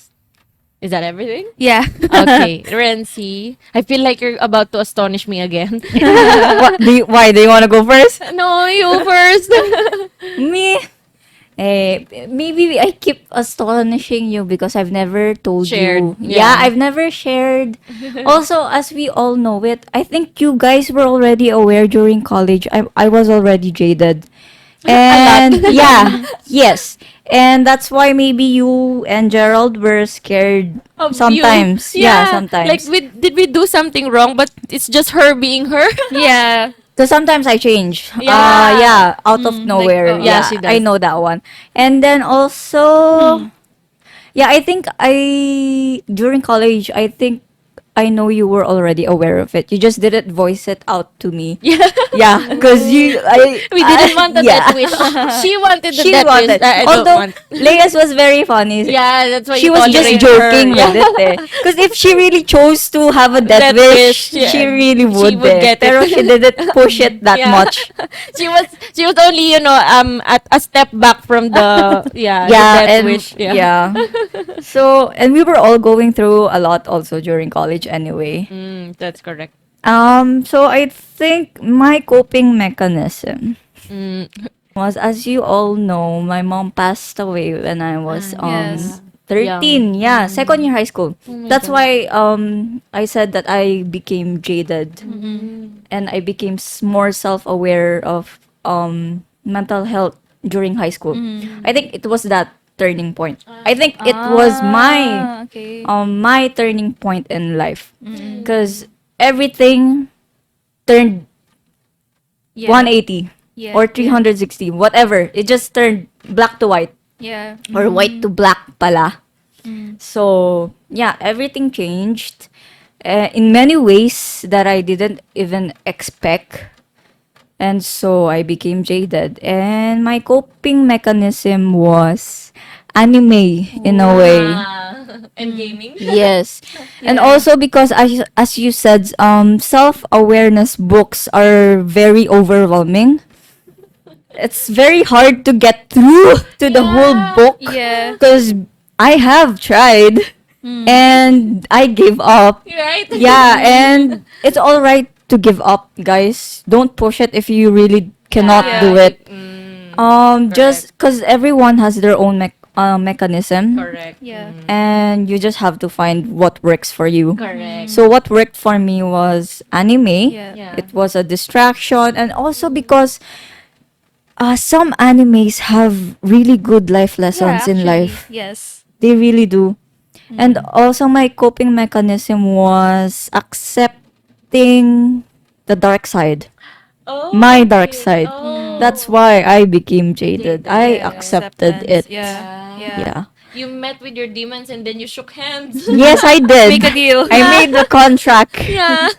Is that everything? Yeah. Okay, Renzi. I feel like you're about to astonish me again. Why do you want to go first? No, you first. Me? Maybe I keep astonishing you because I've never told Shared, you. yeah. I've never shared. Also, as we all know it, I think you guys were already aware during college. I was already jaded. And yeah, yes. And that's why maybe you and Gerald were scared Of you. sometimes. Yeah, sometimes. Like did we do something wrong but it's just her being her? Yeah. So sometimes I change. Yeah. Yeah, out of Like, nowhere. Yeah, Yeah, she I does. know that one. And then also, yeah, I think during college, I think I know you were already aware of it. You just didn't voice it out to me. Yeah. Yeah, because We didn't want the yeah. death wish. She wanted the She death wish. wanted. I don't Although want. Leia's was very funny. Yeah, that's why She you was just tolerate joking her. with it eh. Because if she really chose to have a death Death wish, wish, yeah. she really She would, would eh. get it. Pero she didn't push it that Yeah. much. She was only, at a step back from the Yeah, the death and wish. yeah. So, and we were all going through a lot also during college anyway. That's correct. So I think my coping mechanism Mm. was, as you all know, my mom passed away when I was Yes. 13. Yeah, second year high school. Oh my That's God. why I said that I became jaded and I became more self-aware of mental health during high school. I think it was that turning point. I think it was my Okay. my turning point in life because everything turned Yeah. 180 Yeah. or 360, whatever. It just turned black to white Yeah. or white to black pala. So, yeah, everything changed in many ways that I didn't even expect. And so I became jaded. And my coping mechanism was anime in a way. And gaming. Yes. And Yeah. also because as you said, self-awareness books are very overwhelming. It's very hard to get through to the whole book Yeah. because I have tried and I gave up. Right? Yeah, and it's all right to give up, guys. Don't push it if you really cannot Yeah. do it. Correct. Just because everyone has their own mechanism, Correct. Yeah. and you just have to find what works for you. Correct. So what worked for me was anime. Yeah. Yeah. It was a distraction, and also because some animes have really good life lessons in actually, life. Yes. They really do. And also my coping mechanism was accepting the dark side. Oh, My dark side. Oh. That's why I became jaded. I Yeah, accepted acceptance. it. Yeah. Yeah. Yeah. You met with your demons and then you shook hands. Yes, I did. Make a deal. I made the contract. Yeah.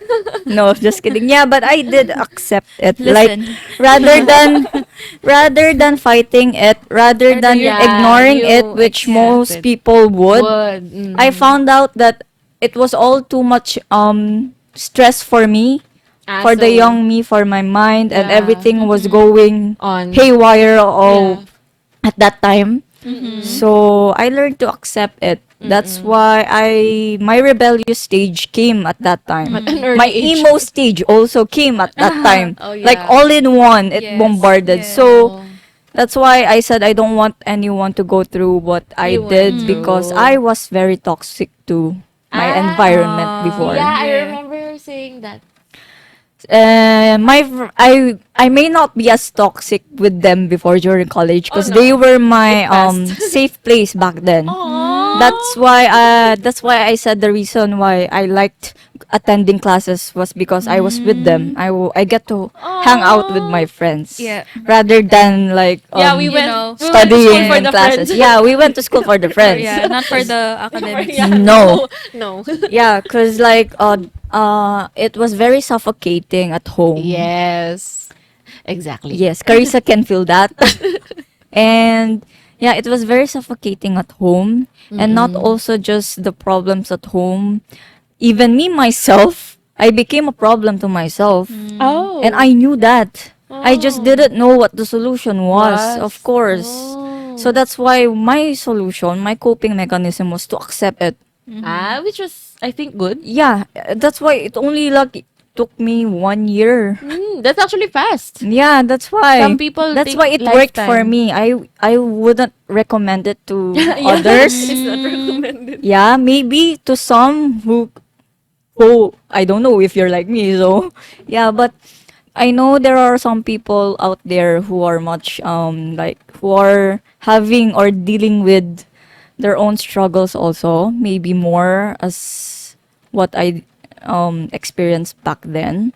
No, just kidding. Yeah, but I did accept it. Listen. Like rather than fighting it, rather than Yeah, ignoring you it, which accept most it. people would, Would. I found out that it was all too much stress for me, for the young me, for my mind, and Yeah. everything was going On. haywire Yeah. all at that time. So I learned to accept it. That's why my rebellious stage came at that time. At an early My age. emo stage also came at that time. Oh, yeah. Like all in one, it Yes, bombarded. yeah. So Oh. That's why I said I don't want anyone to go through what I You went did because through. I was very toxic to my Ah, environment before. yeah, I Yeah. remember saying that. I may not be as toxic with them before during college Oh because they no, were my it passed. safe place back then. Aww. That's why I said the reason why I liked attending classes was because I was with them. I get to hang out with my Aww. friends Yeah. rather than like Yeah, we You went. know. We went to school studying for in the classes. friends. Yeah, we went to school for the For, friends. yeah, not for the academics. Yeah, No. no. Yeah, cause like it was very suffocating at home. Yes, exactly. Yes, Carissa can feel that. And yeah, it was very suffocating at home, and not Mm-mm. also just the problems at home. Even me myself, I became a problem to myself, and Oh. I knew that. I just Oh. didn't know what the solution was, of Was. course. So Oh. that's why my solution, my coping mechanism was to accept it. Ah, which was, I think, good. Yeah, that's why it only like took me 1 year. That's actually fast. Yeah, that's Some why. people That's take why it worked for lifetime. me. I wouldn't recommend it to Yeah, others. it's not recommended. Yeah, maybe to some who I don't know if you're like me, so yeah, but I know there are some people out there who are much like who are having or dealing with their own struggles also, maybe more as what I experienced back then.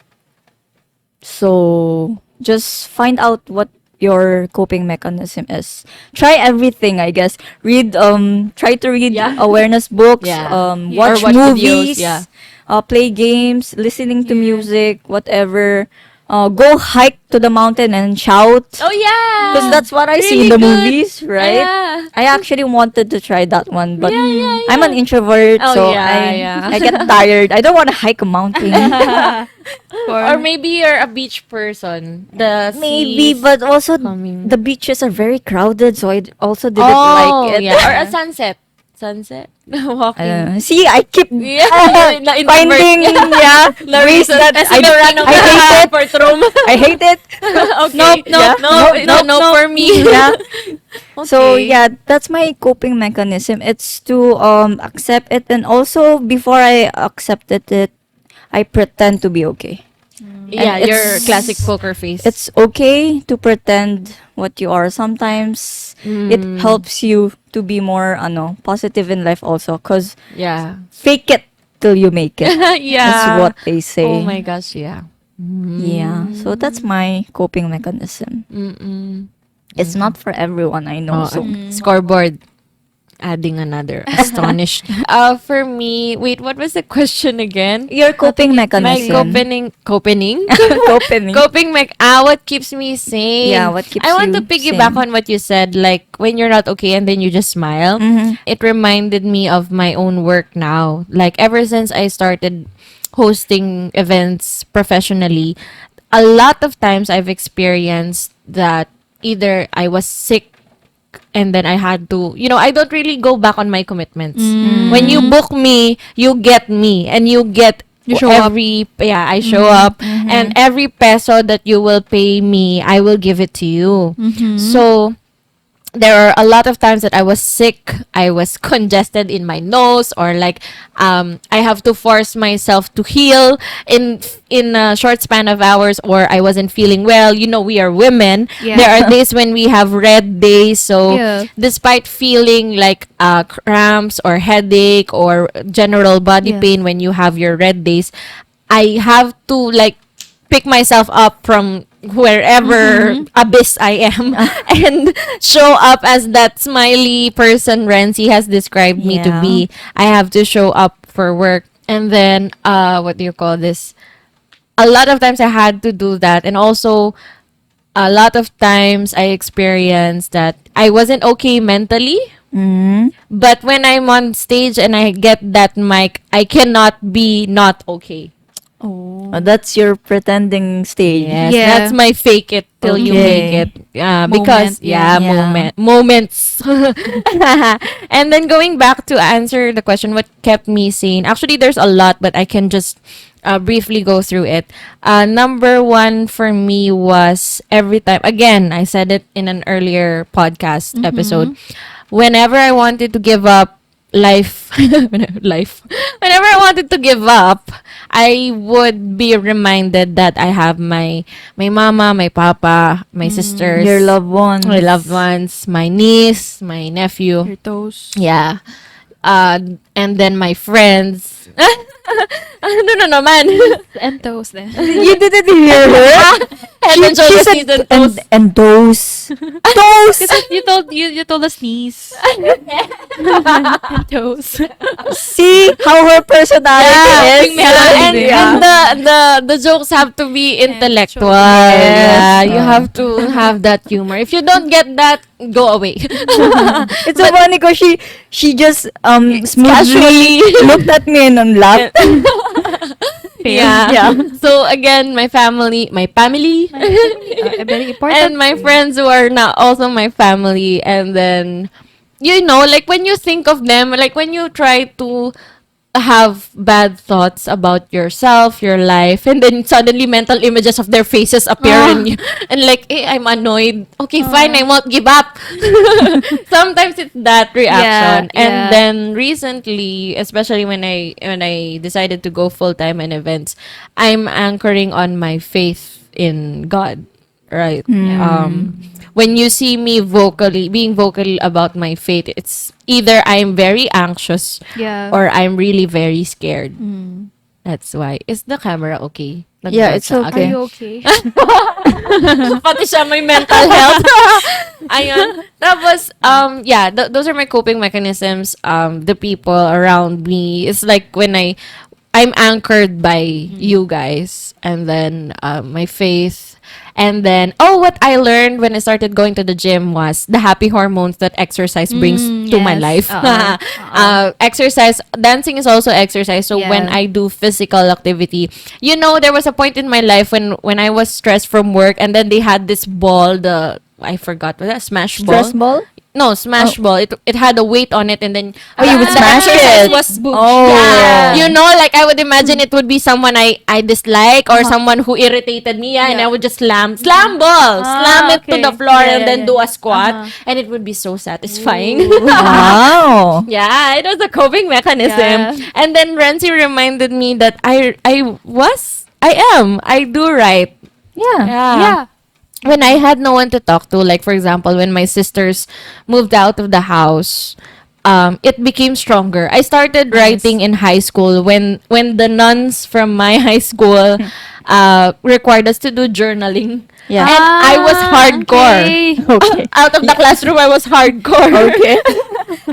So just find out what your coping mechanism is. Try everything, I guess. Try to read Yeah. awareness books, Yeah. Yeah. Or watch watch videos. Yeah. movies, play games, listening to Yeah. music, whatever. Go hike to the mountain and shout. Oh Because yeah. that's what I see in Really the good. movies, right? Yeah. I actually wanted to try that one, but Yeah, yeah, I'm an yeah. introvert, Oh so yeah, yeah. I get tired. I don't want to hike a mountain. Or For maybe you're a beach person. The Maybe, seas but also coming. the beaches are very crowded, so also didn't like Oh it. yeah, or a Yeah. sunset. Sunset. Walking. See, I keep Yeah, you introvert. finding Yeah. The ways reason. that Kasi the run I hate it. for Trom. I hate it. Okay. Yeah. No, for me. Yeah. So Okay. yeah, that's my coping mechanism. It's to accept it, and also before I accepted it, I pretend to be okay. Yeah, And your classic poker face. it's okay to pretend what you are. Sometimes it helps you to be more positive in life also, cuz yeah. fake it till you make it. Yeah. That's what they say. Oh my gosh, yeah. Yeah. So that's my coping mechanism. Mm-mm. It's not for everyone, I know. Oh, So scoreboard. Adding another astonished. For me, wait, what was the question again? your coping My mechanism. coping? Coping. Coping what keeps me sane? Yeah, what keeps I want you to piggyback sane. on what you said, like when you're not okay and then you just smile. Mhm. It reminded me of my own work now. Like ever since I started hosting events professionally, a lot of times I've experienced that either I was sick and then I had to, I don't really go back on my commitments. When you book me, you get me and you get You show up. I show up and every peso that you will pay me, I will give it to you. So there are a lot of times that I was sick, I was congested in my nose, or like I have to force myself to heal in a short span of hours, or I wasn't feeling well. We are women. Yeah. There are days when we have red days, so Yeah. despite feeling like cramps or headache or general body Yes. pain when you have your red days, I have to like pick myself up from wherever abyss I am and show up as that smiley person Renzi has described me to Yeah. be. I have to show up for work. And then, what do you call this? A lot of times I had to do that. And also, a lot of times I experienced that I wasn't okay mentally. Mhm. But when I'm on stage and I get that mic, I cannot be not okay. Oh. That's your pretending stage. Yes, Yeah. that's my fake it till you make Okay. it. Because Moment, yeah. Yeah. moments. And then going back to answer the question, what kept me sane? Actually, there's a lot, but I can just briefly go through it. Number one for me was every time. Again, I said it in an earlier podcast episode. Whenever I wanted to give up life, life. Whenever I wanted to give up, I would be reminded that I have my mama, my papa, my sisters, Your loved ones. my loved ones, my niece, my nephew. Your toes. Yeah. And then my friends. Ano na naman? And toes then. You didn't hear her? Head and shoulders, said, knees and toes. and those. Toes. You told us knees. And toes. See how her personality is? And, Yeah. and the jokes have to be intellectual. Yes. Yeah, you have to have that humor. If you don't get that, go away. It's so funny because she just smoothly Casually. looked at me and laughed. Yeah. Yeah. So again, my family, Very important. and my friends who are not also my family, and then like when you think of them, like when you try to have bad thoughts about yourself, your life, and then suddenly mental images of their faces appear and and like, I'm annoyed. Okay, fine, I won't give up. Sometimes it's that reaction. Yeah, And yeah. then recently, especially when I decided to go full time in events, I'm anchoring on my faith in God. Right. When you see me being vocal about my faith, it's either I'm very anxious Yeah. or I'm really very scared. Mm. That's why. Is the camera okay? Yeah, it's Nag-start Are okay. you okay? siya. Pati siya may mental health. Ayun. Tapos, yeah, those are my coping mechanisms. The people around me. It's like when I'm anchored by you guys, and then my faith. And then, what I learned when I started going to the gym was the happy hormones that exercise brings to my Yes. life. Uh-uh. Dancing is also exercise. So when Yeah. I do physical activity, there was a point in my life when I was stressed from work, and then they had this ball, I forgot, was that smash ball? Stress ball? No, smash ball. It had a weight on it, and then You would the smash exercise it. was Oh. yeah. Like I would imagine it would be someone I dislike or someone who irritated me, and I would just slam ball, slam it to okay. the floor, Yeah, and yeah, then yeah. do a squat, and it would be so satisfying. Wow. Yeah, it was a coping mechanism. Yeah. And then Renzi reminded me that I do right. Yeah. Yeah. When I had no one to talk to, like for example, when my sisters moved out of the house, it became stronger. I started writing in high school when the nuns from my high school required us to do journaling. Yeah. And I was hardcore. Okay. Okay. Out of the classroom, I was hardcore. Okay.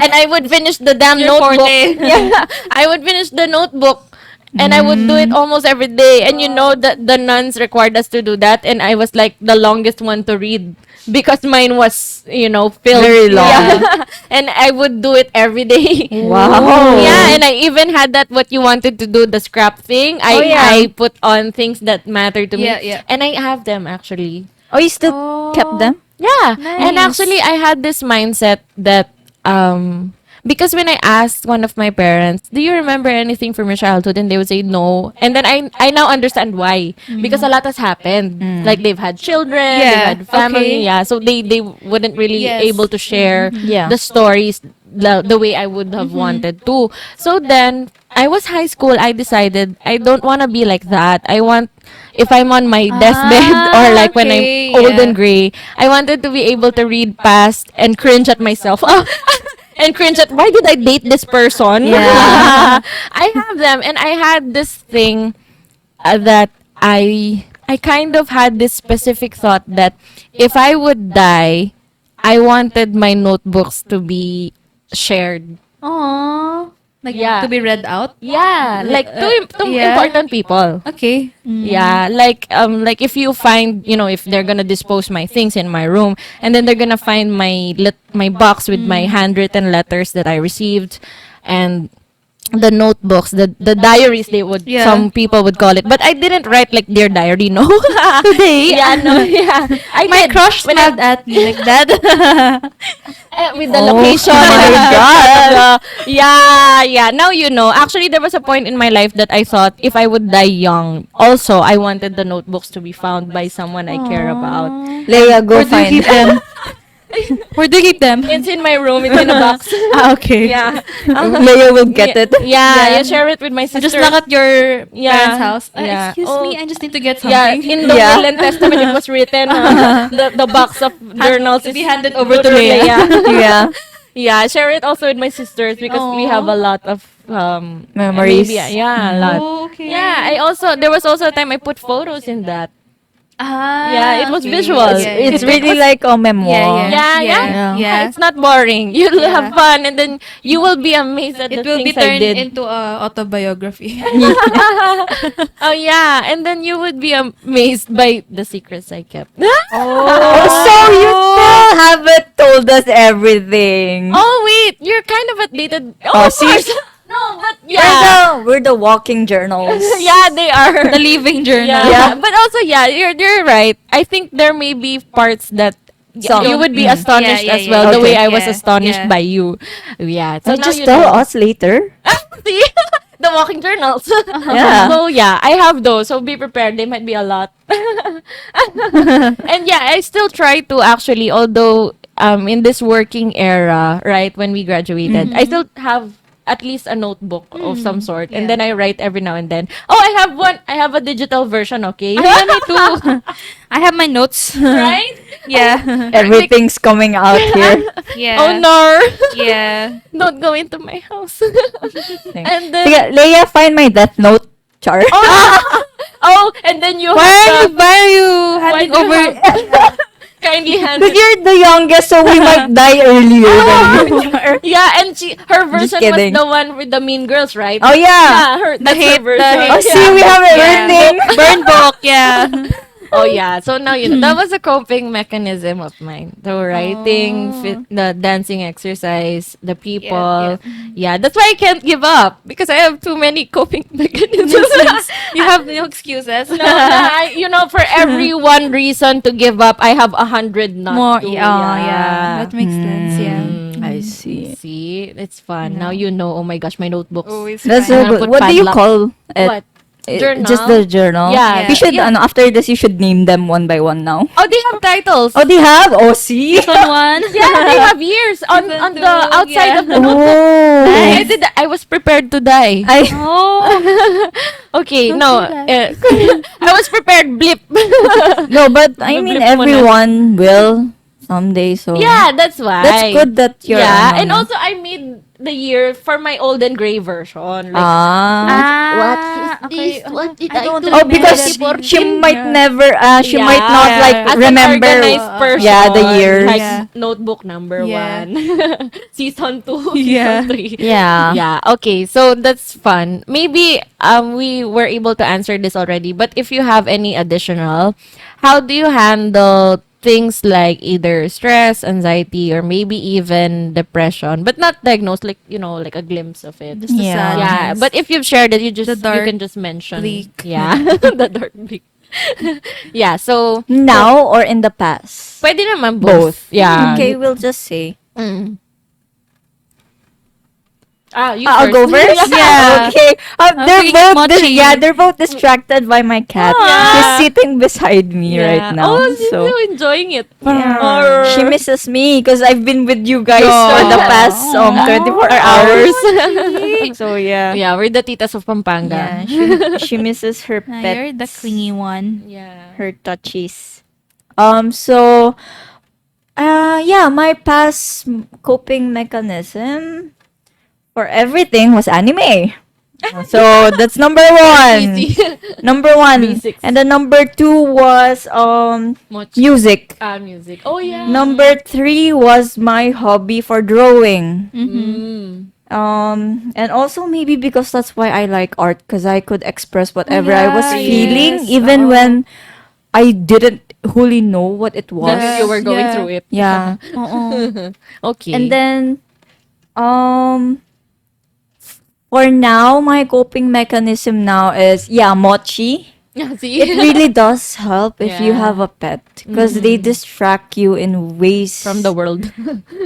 And I would finish the damn You're notebook. forte. Yeah, I would finish the notebook. And I would do it almost every day. And that the nuns required us to do that. And I was like the longest one to read because mine was, filled. Very long. Yeah. And I would do it every day. Wow. Yeah, and I even had that what you wanted to do, the scrap thing. I put on things that matter to me. Yeah, yeah. And I have them actually. Oh, you still kept them? Yeah. And Nice. actually I had this mindset that because when I asked one of my parents, "Do you remember anything from your childhood?" and they would say no. And then I now understand why. Because a lot has happened. Like they've had children, they've Yeah, had family, okay. yeah. So they wouldn't really Yes. able to share Yeah. the stories the way I would have wanted to. So then I was high school, I decided I don't want to be like that. I want if I'm on my deathbed or like when okay, I'm old yeah. and gray, I wanted to be able to read past and cringe at myself. And cringe at why did I date this person? Yeah. I have them, and I had this thing that I kind of had this specific thought that if I would die, I wanted my notebooks to be shared. Aww. Like Yeah. to be read out. Yeah, like to yeah. important people. Okay. Yeah, like if you find, if they're gonna dispose my things in my room, and then they're gonna find my box with my handwritten letters that I received, and the notebooks, the diaries, they would, Yeah. some people would call it, but I didn't write like dear diary, no. Today, Yeah, no, yeah, I My did. crush When smiled at me like that. with the Oh location my and the God. yeah, yeah, now you know. Actually, there was a point in my life that I thought if I would die young, also I wanted the notebooks to be found by someone I care about. Aw. Leia, go Where do you find. keep them? Where do you keep them? It's in my room. It's in a box. Okay. Yeah. Leia will get it. Yeah, Yeah. you share it with my I sister. just knock at your Yeah. parents' house. Yeah. Excuse Oh. me, I just need to get Yeah, something. in the Yeah. will and testament it was written. The box of journals to is be handed over to Leia. Yeah. Yeah, I share it also with my sisters because we have a Aw. lot of Memories. maybe, yeah, a lot. Okay. Yeah, I also, there was also a time I put photos in that. Ah. Yeah, it was okay. visual. It's Yeah. really like a memoir. Yeah, yeah. Yeah. Yeah. It's not boring. You'll Yeah. have fun, and then you will be amazed at It the will be things I turned did. into a autobiography. Oh yeah, and then you would be amazed by the secrets I kept. Oh, so you still haven't told us everything. Oh wait, you're kind of outdated. Oh, Oh, of see? course. No, but We're yeah, we're the walking journals. yeah, they are. The living journal. Yeah. Yeah. But also, yeah, you're right. I think there may be parts that Some. you would be Mm. astonished Yeah, as yeah, well, the yeah. way Okay. I was Yeah, astonished yeah. by you. Yeah. So So now just you tell know. us later. See? The walking journals. Yeah. So yeah, I have those. So be prepared. They might be a lot. And yeah, I still try to actually, although in this working era, right, when we graduated, I still have at least a notebook of some sort, and yeah. then I write every now and then. Oh, I have one. I have a digital version. Okay. Yeah, me too. I have my notes. Right? Yeah. Everything's coming out here. Yeah. Oh no! Yeah. Don't go into my house. And then Sige, Leia, find my death note. Char. oh, and then you Why have are you why handing do you over? have- kindly hand Because it. you're the youngest, so we might die earlier than you. Char. Yeah, and her version was kidding. the one with the mean girls, right? Oh yeah. Yeah, that's her version. Oh, see, we have it Yeah. written. Burn book. Yeah. Oh yeah, so now you know that was a coping mechanism of mine. The writing, the dancing exercise, the people. Yeah, that's why I can't give up because I have too many coping mechanisms. You have no excuses. No, you know, for every one reason to give up, I have 100 not More. to. Yeah. That makes sense. Yeah. I see. See, it's fun. Now you know. Oh my gosh, my notebooks. Always That's fine. so I'm gonna good. put What do you padlock. call it? What? Journal? Just the journal. Yeah. You should. Yeah. After this, you should name them one by one now. Oh, they have titles. Oh, they have. Oh, see. Season 1. Yeah, they have years on Season the two, outside yeah. of the notebook. Oh. I did that. I was prepared to die. I. Oh. Okay, Don't no. do that. I was prepared. Blip. No, but I mean, Blip mo na. everyone will someday. So Yeah, that's why. that's good that you're. Yeah, and also I made the year for my old and gray version. Like, what is this? What did I, do? Oh, because Maybe she 14. might never. She might Yeah. not like As an remember. organized person, Yeah, the years. Like Yeah. notebook number Yeah. 1, season 2, Yeah. season 3. Yeah. Yeah. Okay. So that's fun. Maybe we were able to answer this already, but if you have any additional, how do you handle things like either stress, anxiety, or maybe even depression, but not diagnosed, like, you know, like a glimpse of it. Just the Yeah. sadness. Yeah, but if you've shared it, you just The dark, you can just mention. bleak. Yeah, the dark bleak. Yeah. So Now or in the past. pwede naman Both. both. Yeah. Okay, we'll just say. Mm. You I'll go first. Yeah. Okay. They're thinking both. mochi. They're both distracted by my cat. Yeah. She's sitting beside me right now. Oh, she's so so enjoying it. yeah. She misses me because I've been with you guys for the Aw. past 24 hours. So yeah. Yeah, we're the titas of Yeah, Pampanga. she misses her Ah, pet. you're the clingy one. Yeah. Her touchies. So yeah, my past coping mechanism for everything was anime. So that's number one. Easy. Number one. Basics. And then number two was Much. music. Music. Oh, yeah. Number three was my hobby for drawing. Mm. And also maybe because that's why I like art, because I could express whatever I was yeah, feeling, yes. even when I didn't wholly know what it was. That you were going Yeah. through it. Yeah. Okay. And then, For now, my coping mechanism now is mochi. Yeah, see? It really does help if you Yeah. have a pet because they distract you in ways From the world.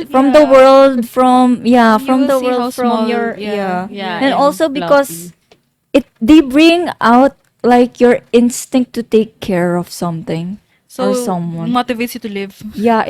from the world, You from will the see world, how from small, your yeah, Yeah, and and also fluffy. because they bring out like your instinct to take care of something or so someone. motivates you to live. Yeah,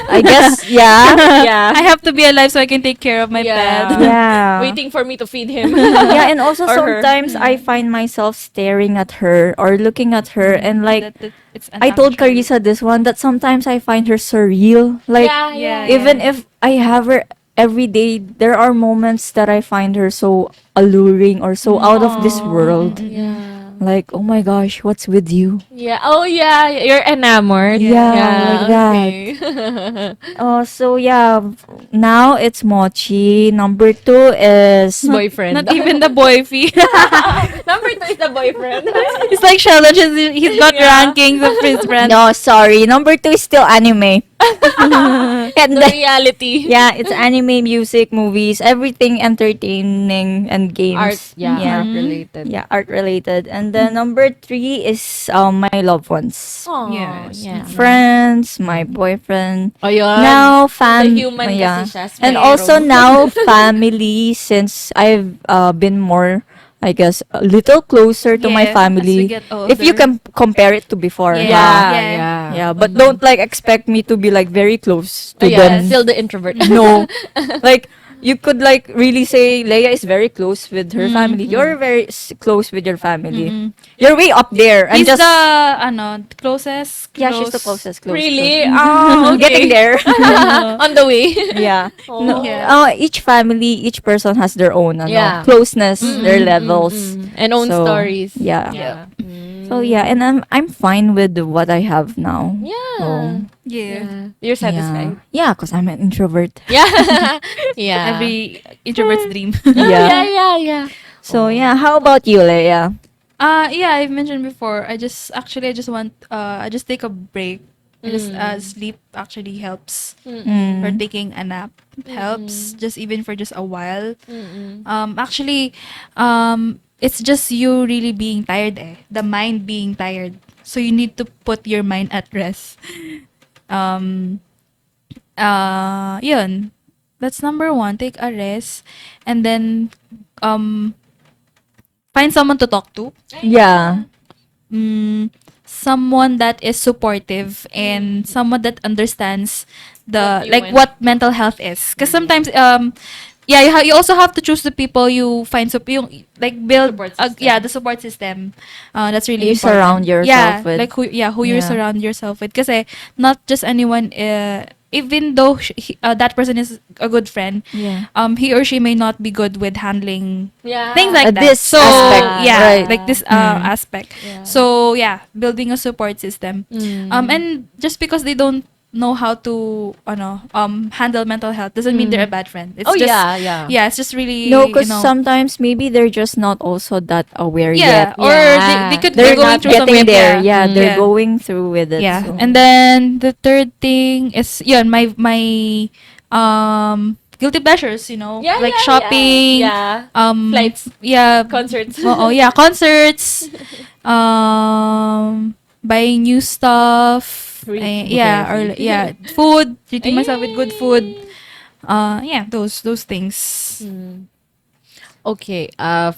I guess Yeah. I have to be alive so I can take care of my pet. Yeah. yeah. Waiting for me to feed him. Yeah, and also Or her. sometimes I find myself staring at her or looking at her and like That it's an I told actual. Carissa this one that sometimes I find her surreal. Like Yeah, Yeah, yeah, even yeah. yeah. if I have her every day, there are moments that I find her so alluring or so out of this Aw, world. yeah. Like, oh my gosh, what's with you? Yeah. Oh, yeah. You're enamored. Yeah, Yeah. like Yeah. that. Okay. So yeah, now it's Mochi. Number two is Boyfriend. Not even the boy fee. Number two is the boyfriend. It's like Sheldon. He's got Yeah. rankings of his friends. no, sorry. Number two is still anime. And The then reality. yeah, it's anime, music, movies, everything entertaining and Art. games. Yeah, Yeah. art related. Yeah, art related. And then number three is my loved ones. Oh, Yes. yeah. Friends, my boyfriend. Oh, yun. Now The human kasi siya. And Spero. also now family since I've been more I guess a little closer to my Yeah, as we family. get If you older. can compare it to before. Yeah. Yeah, Yeah. yeah. Yeah, but don't like expect me to be like very close Oh, to yeah, them. still the introvert. No. Like you could like really say Leia is very close with her family. You're very close with your family. Mm-mm. You're way up there and He's just the closest. yeah, she's the closest close. Really? Close. Oh, okay. Getting there. On the way. Yeah. No, Oh. Yeah. each family, each person has their own Yeah. closeness, their Mm, levels. And own So, stories. yeah. Yeah. So yeah, and I'm fine with what I have now. Yeah. Oh. Yeah. Yeah. You're satisfied. Yeah, because I'm an introvert. Yeah. Yeah. Every introvert's dream. Yeah. Yeah, yeah, yeah. So yeah, how about you, Leia? Yeah, I've mentioned before. I just want I just take a break. I just sleep actually helps. Or Mm. taking a nap helps just even for just a while. Mm-mm. Actually, it's just you really being tired the mind being tired. So you need to put your mind at rest. Um Yun. That's number one. Take a rest and then um find someone to talk to. Yeah. Someone that is supportive and someone that understands the What you like went- what mental health is. Because sometimes yeah, you also have to choose the people you find yung like build Support system. the support system. That's really You important. surround yourself yeah, with. like who you Yeah. surround yourself with. Kasi not just anyone. Even though that person is a good friend, Yeah. he or she may not be good with handling Yeah. things like that. This So aspect, yeah, right. like this aspect. Yeah. So yeah, building a support system. And just because they don't know how to handle mental health doesn't mean they're a bad friend. It's Oh, just yeah, yeah. yeah, it's just really No, because you know, sometimes maybe they're just not also that aware yeah, yet. or Yeah. they could They're be going not through some getting way- there. yeah. Yeah, they're Yeah. going through with it. Yeah. so. And then the third thing is yun, my guilty pleasures, Yeah, like yeah, shopping, Yeah. Flights. yeah, Concerts. yeah, concerts, buying new stuff, yeah, or yeah, food, treating myself with good food, yeah, those things. Okay,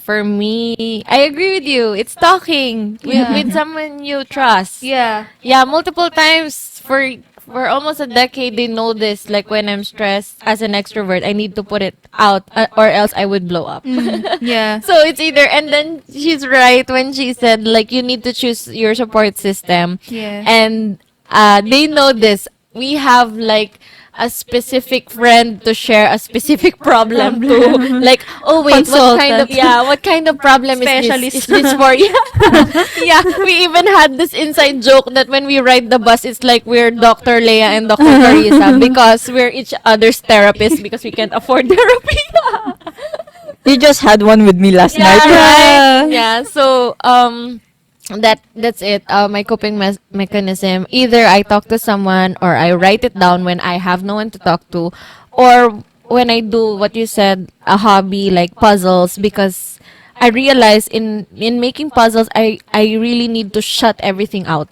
for me, I agree with you. It's talking Yeah. with someone you trust. Yeah, Yeah, multiple times for almost a decade they know this. Like when I'm stressed as an extrovert, I need to put it out or else I would blow up. yeah, So it's either, and then she's right when she said like you need to choose your support system. yeah. And they know this. We have like a specific friend to share a specific problem to. Like, oh wait, Consultant. what kind of problem is this? Specialist. Is this for you? Yeah, we even had this inside joke that when we ride the bus, it's like we're Dr. Leia and Dr. Carissa because we're each other's therapist because we can't afford therapy. You just had one with me last Yeah, night. right. Yeah. So that's it. My coping mechanism. Either I talk to someone or I write it down when I have no one to talk to, or when I do what you said, a hobby like puzzles, because I realize in making puzzles, I really need to shut everything out,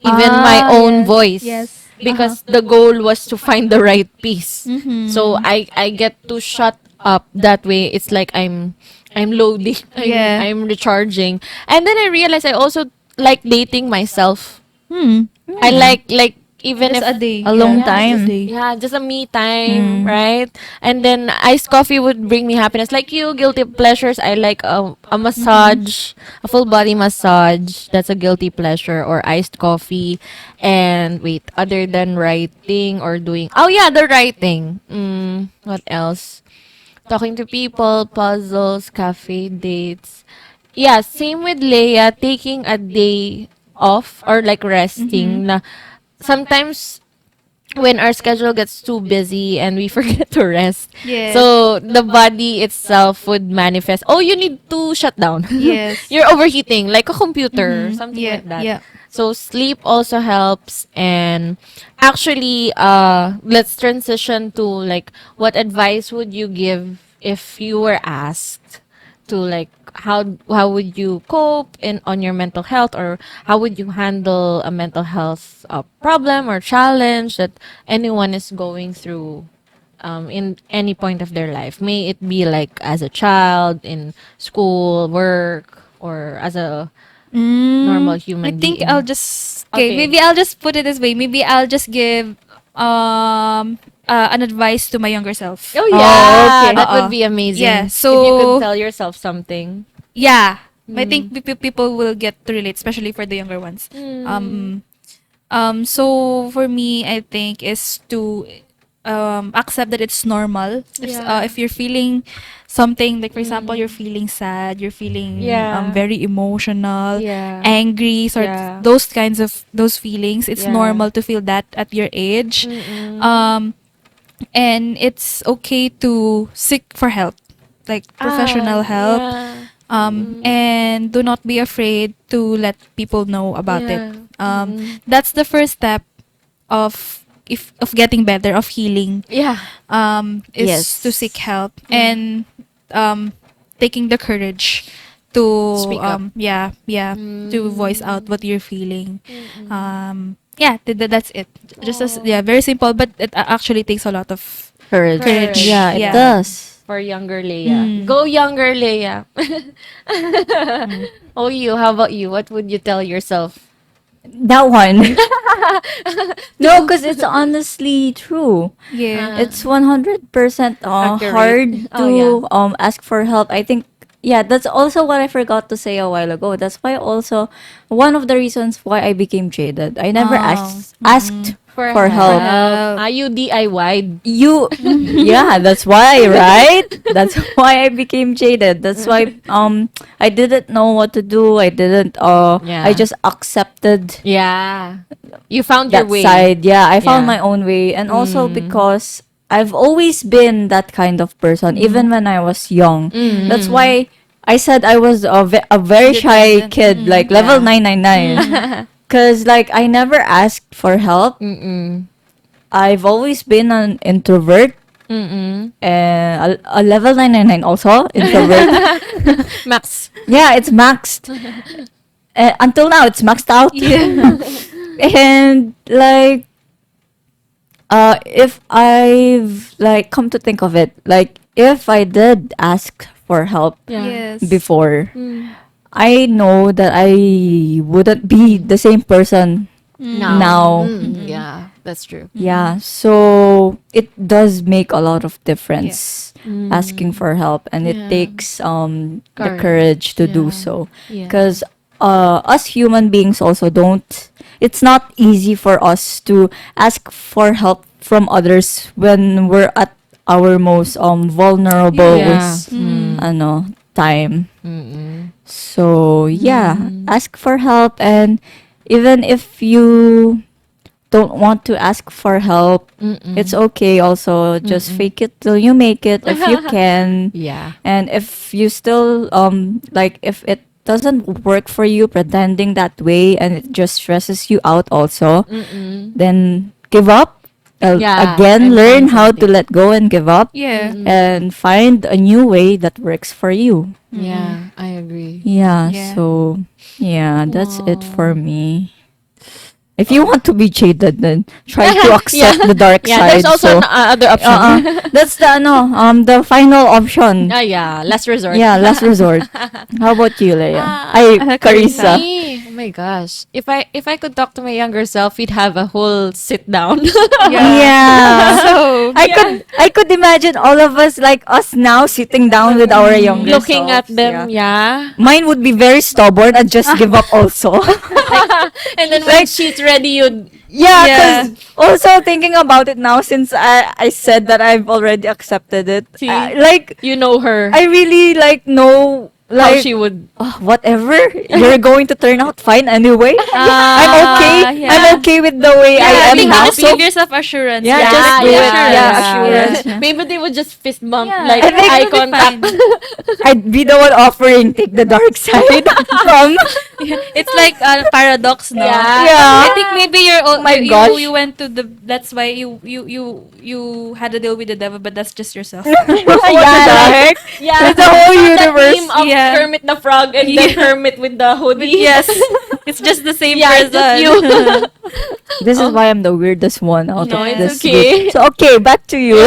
even my Ah, own yes. voice, Yes. Uh-huh. because the goal was to find the right piece. So Mm-hmm. I get to shut up that way. It's like I'm loading, Yeah. I'm recharging. And then I realized I also like dating myself. Hmm. I Hmm. like even Just if a day. Alone Yeah, yeah, just a time. day. yeah, just a me time, Mm. right? And then iced coffee would bring me happiness. Like you, guilty pleasures. I like a Mm-hmm. massage, a full body massage. That's a guilty pleasure. Or iced coffee. And wait, other than writing or doing. Oh yeah, the writing. What else? Talking to people, puzzles, cafe dates. Yeah, same with Leia. Taking a day off or like Mm-hmm. resting. Na sometimes when our schedule gets too busy and we forget to rest. Yes. So the body itself would manifest, oh, you need to shut down. Yes. You're overheating like a computer, Mm-hmm. something Yeah. like that. Yeah. So sleep also helps. And actually, let's transition to like, what advice would you give if you were asked to like, how would you cope in on your mental health, or how would you handle a mental health problem or challenge that anyone is going through in any point of their life, may it be like as a child, in school, work, or as a normal I human think I'll being. just okay. Okay. Maybe I'll just put it this way. Maybe I'll just give an advice to my younger self. Oh Oh, yeah, okay. that would Uh be yeah. amazing if you could So tell yourself something. yeah, I think Mm. people will get to relate, especially for the younger ones. Mm. Um so for me, I think is to accept that it's normal. Yeah. If you're feeling something, like for example, you're Mm. feeling sad, you're feeling Yeah. very emotional, Yeah. angry, sort Yeah. those kinds of those feelings. It's Yeah. normal to feel that at your age. Mm-mm. Um, and it's okay to seek for help, like professional help. Yeah. Mm-mm. And do not be afraid to let people know about it. Yeah. Mm-mm. That's the first step of if of getting better, of healing, Yeah. is to seek Yes. help, Yeah. and taking the courage to Speak up. to voice out Mm. what you're feeling. Mm-mm. That's it. Just as Oh. yeah, very simple, but it actually takes a lot of Courage. courage. Yeah, Courage. it Yeah. Yeah. does. For younger Leia. Mm. Go younger Leia. Mm. Oh, you. How about you? What would you tell yourself? That one. No, because it's honestly true. Yeah. It's 100% Accurate. hard Oh, yeah. to ask for help. I think, yeah, that's also what I forgot to say a while ago. That's why also one of the reasons why I became jaded. I never Oh. asked For for help. help. Help. You DIY'd. You, yeah, that's why, right? That's why I became jaded. That's why I didn't know what to do. I didn't I Yeah. just accepted Yeah. You found your that way. side. Yeah, I found Yeah. my own way. And also Mm. because I've always been that kind of person, even when I was young. That's Mm. why I said I was a very shy Independent. kid, like level Yeah. 999. Because, like, I never asked for help. Mm-mm. I've always been an introvert. Mm-mm. A level 999 also, introvert. Max. Yeah, it's maxed. Until now, it's maxed out. Yeah. And, like, if I've like come to think of it, like if I did ask for help Yeah. Yes. before, Mm. I know that I wouldn't be the same person now. Yeah, that's true. Yeah, so it does make a lot of difference asking for help, and it Yeah. takes the Courage. courage to do Yeah. so. Yeah. Because us human beings also don't. It's not easy for us to ask for help from others when we're at our most vulnerable Yeah. ano time. Mm-mm. So yeah, ask for help, and even if you don't want to ask for help, Mm-mm. it's okay also. Just fake it till you make it if you can. Yeah. And if you still like if it doesn't work for you pretending that way and it just stresses you out also, Mm-mm. then give up Yeah, again I'm learn saying how to something. let go and give up, Yeah. and find a new way that works for you. Yeah, I agree. Yeah, Yeah. so yeah, that's it for Wow. me. If you want to be jaded, then try to Yeah. accept the dark Yeah, there's side. also So, an other option. that's the final option. Yeah, last resort. Yeah, last resort. How about you, Leia? Ah, Ay, Carissa. Carissa. me. Oh my gosh. If I could talk to my younger self, we'd have a whole sit down. Yeah. Yeah. So, I could imagine all of us, like us now, sitting down with our younger Looking at selves. Yeah. them, yeah. Mine would be very stubborn and just give up also. And then when she's ready, you'd Yeah, Yeah. because also thinking about it now, since I said that I've already accepted it, see, like you know her, I really like know how like she would. whatever you're going to turn out fine anyway. I'm okay. yeah. I'm okay with the way Yeah, I I am think now. just So give yourself assurance. yeah, Yeah, just like do the it. Yeah, assurance. assurance. Yeah. Yeah. Maybe they would just fist bump, Yeah, like I think eye it'll be contact. fine. I'd be the one offering take the dark side from. It's like a paradox, no? Yeah. I think maybe My gosh. you went to the, that's why you had to deal with the devil, but that's just yourself. What the Yeah, heck? Yeah, It's a whole the universe. meme of Yeah. Kermit the Frog and then Yeah. Kermit with the But hoodie. yes, it's just the same Yeah, it's just person. you. This is why I'm the weirdest one out No, of it's this okay. group. So okay, back to you.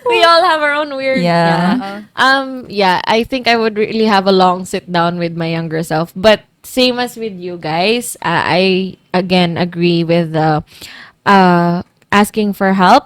We all have our own weird. Yeah. Yeah. I think I would really have a long sit down with my younger self. But same as with you guys, I again agree with asking for help.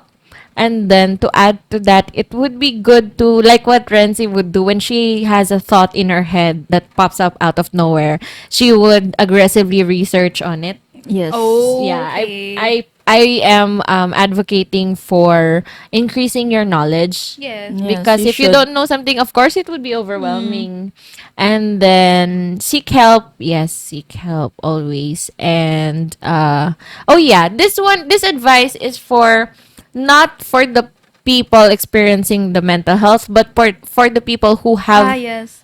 And then to add to that, it would be good to, like what Renzi would do when she has a thought in her head that pops up out of nowhere. She would aggressively research on it. Yes. Oh, Yeah, okay. I am advocating for increasing your knowledge. Yes. Yes, Because you if you should. don't know something, of course it would be overwhelming. And then seek help. Yes, seek help always. And oh yeah, this advice is for, not for the people experiencing the mental health, but for the people who have Yes.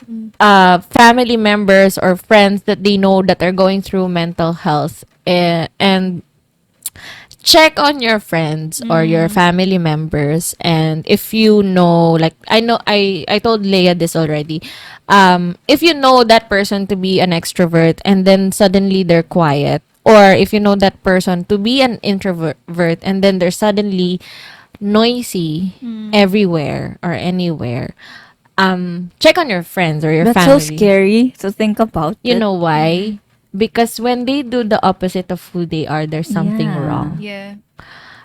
family members or friends that they know that are going through mental health, and check on your friends or your family members. And if you know, like I told Leia this already, if you know that person to be an extrovert and then suddenly they're quiet, or if you know that person to be an introvert and then they're suddenly noisy everywhere or anywhere, check on your friends or your That's family. so scary to think about. You it. know why? Because when they do the opposite of who they are, there's something Yeah. wrong. Yeah.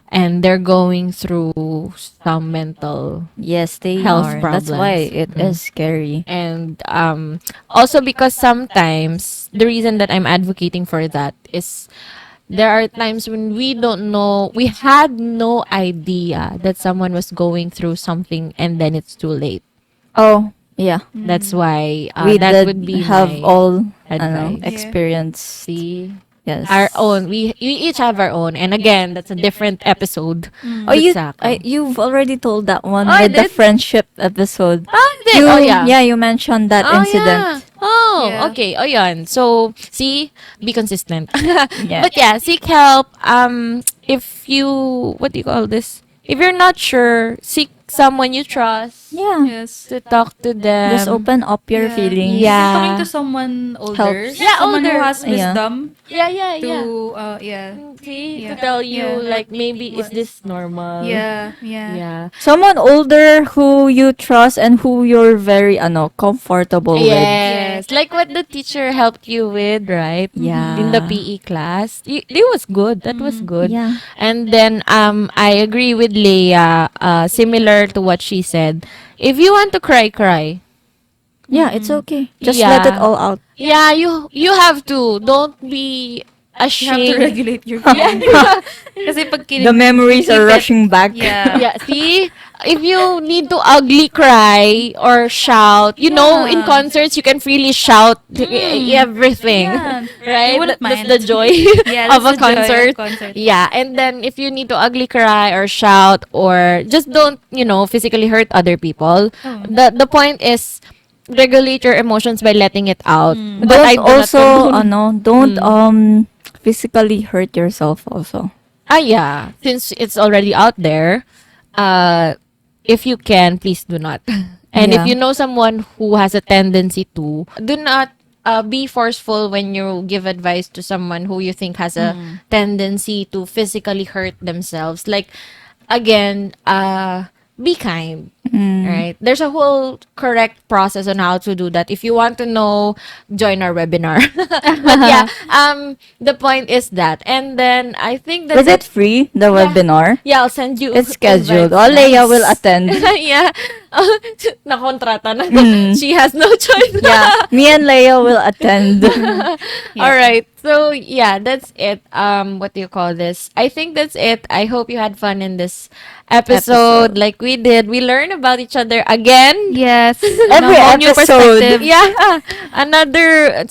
And they're going through some mental. Yes, they Health are. That's why problems. it is scary. And also because sometimes the reason that I'm advocating for that is there are times when we don't know, we had no idea that someone was going through something and then it's too late. Oh, yeah. That's why We that did would be have my all advice. Yeah. experience. See? Yes. Our own. We each have our own. And again, that's a different episode. Oh, Exactly. you've already told that one Oh, I with the did? friendship episode. Did? You, Oh, yeah. you mentioned that Oh, incident. yeah. Oh, Yeah. okay. Oh, yan. So, see? Be consistent. Yeah. But yeah, seek help. If you, what do you call this? If you're not sure, seek someone you trust Yeah. Yes. to talk to them. Just open up your Yeah. feelings. Yeah. Talking to someone older. Helps. Yeah, someone older. who has Yeah. wisdom Yeah, yeah, to yeah. yeah. See? Yeah. To tell you, Yeah. like, maybe, is this normal? Yeah. Yeah. Yeah. Someone older who you trust and who you're very comfortable with. Yes. Like what the teacher helped you with, right? Yeah. In the PE class. It was good. That was good. Yeah. And then I agree with Leia, similar to what she said. If you want to cry, cry. Yeah, it's okay. Just let it Yeah. all out. Yeah, you have to. Don't be You have to ashamed. regulate your feelings. Kasi pag The memories are keep it- rushing back. Yeah. Yeah, see? If you need to ugly cry or shout, you know, in Yeah. concerts you can freely shout everything. Yeah. Right? You wouldn't That's mind. the joy Yeah, of a that's the joy of concert. concert. Yeah, and then if you need to ugly cry or shout or just don't, physically hurt other people. Oh. The point is regulate your emotions by letting it out. But I Don't do not also condone- don't physically hurt yourself also. Yeah, since it's already out there, uh, if you can, please do not. And if Yeah. you know someone who has a tendency to, do not be forceful when you give advice to someone who you think has a tendency to physically hurt themselves. Like, again, be kind. Right. There's a whole correct process on how to do that. If you want to know, join our webinar. But yeah, the point is that. And then I think that's Is it it. free, the Yeah. webinar? Yeah, I'll send you It's scheduled. invites. Oh, Leia will Nice. attend. Yeah. Nakontrata na. Mm. She has no choice. Yeah, me and Leia will attend. All right. So yeah, that's it. What do you call this? I think that's it. I hope you had fun in this episode, Episode. like we did. We learned about each other again. Yes. Every No, new episode. perspective. Yeah, another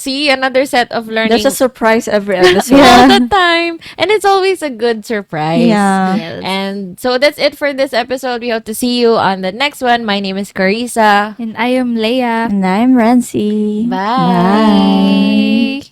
set of There's learning a surprise every episode. all Yeah. the time, and it's always a good surprise. Yeah. Yes. And so that's it for this episode. We hope to see you on the next one. My name is Carissa. And I am Leia. And I'm Rancy. Bye. Bye. Bye.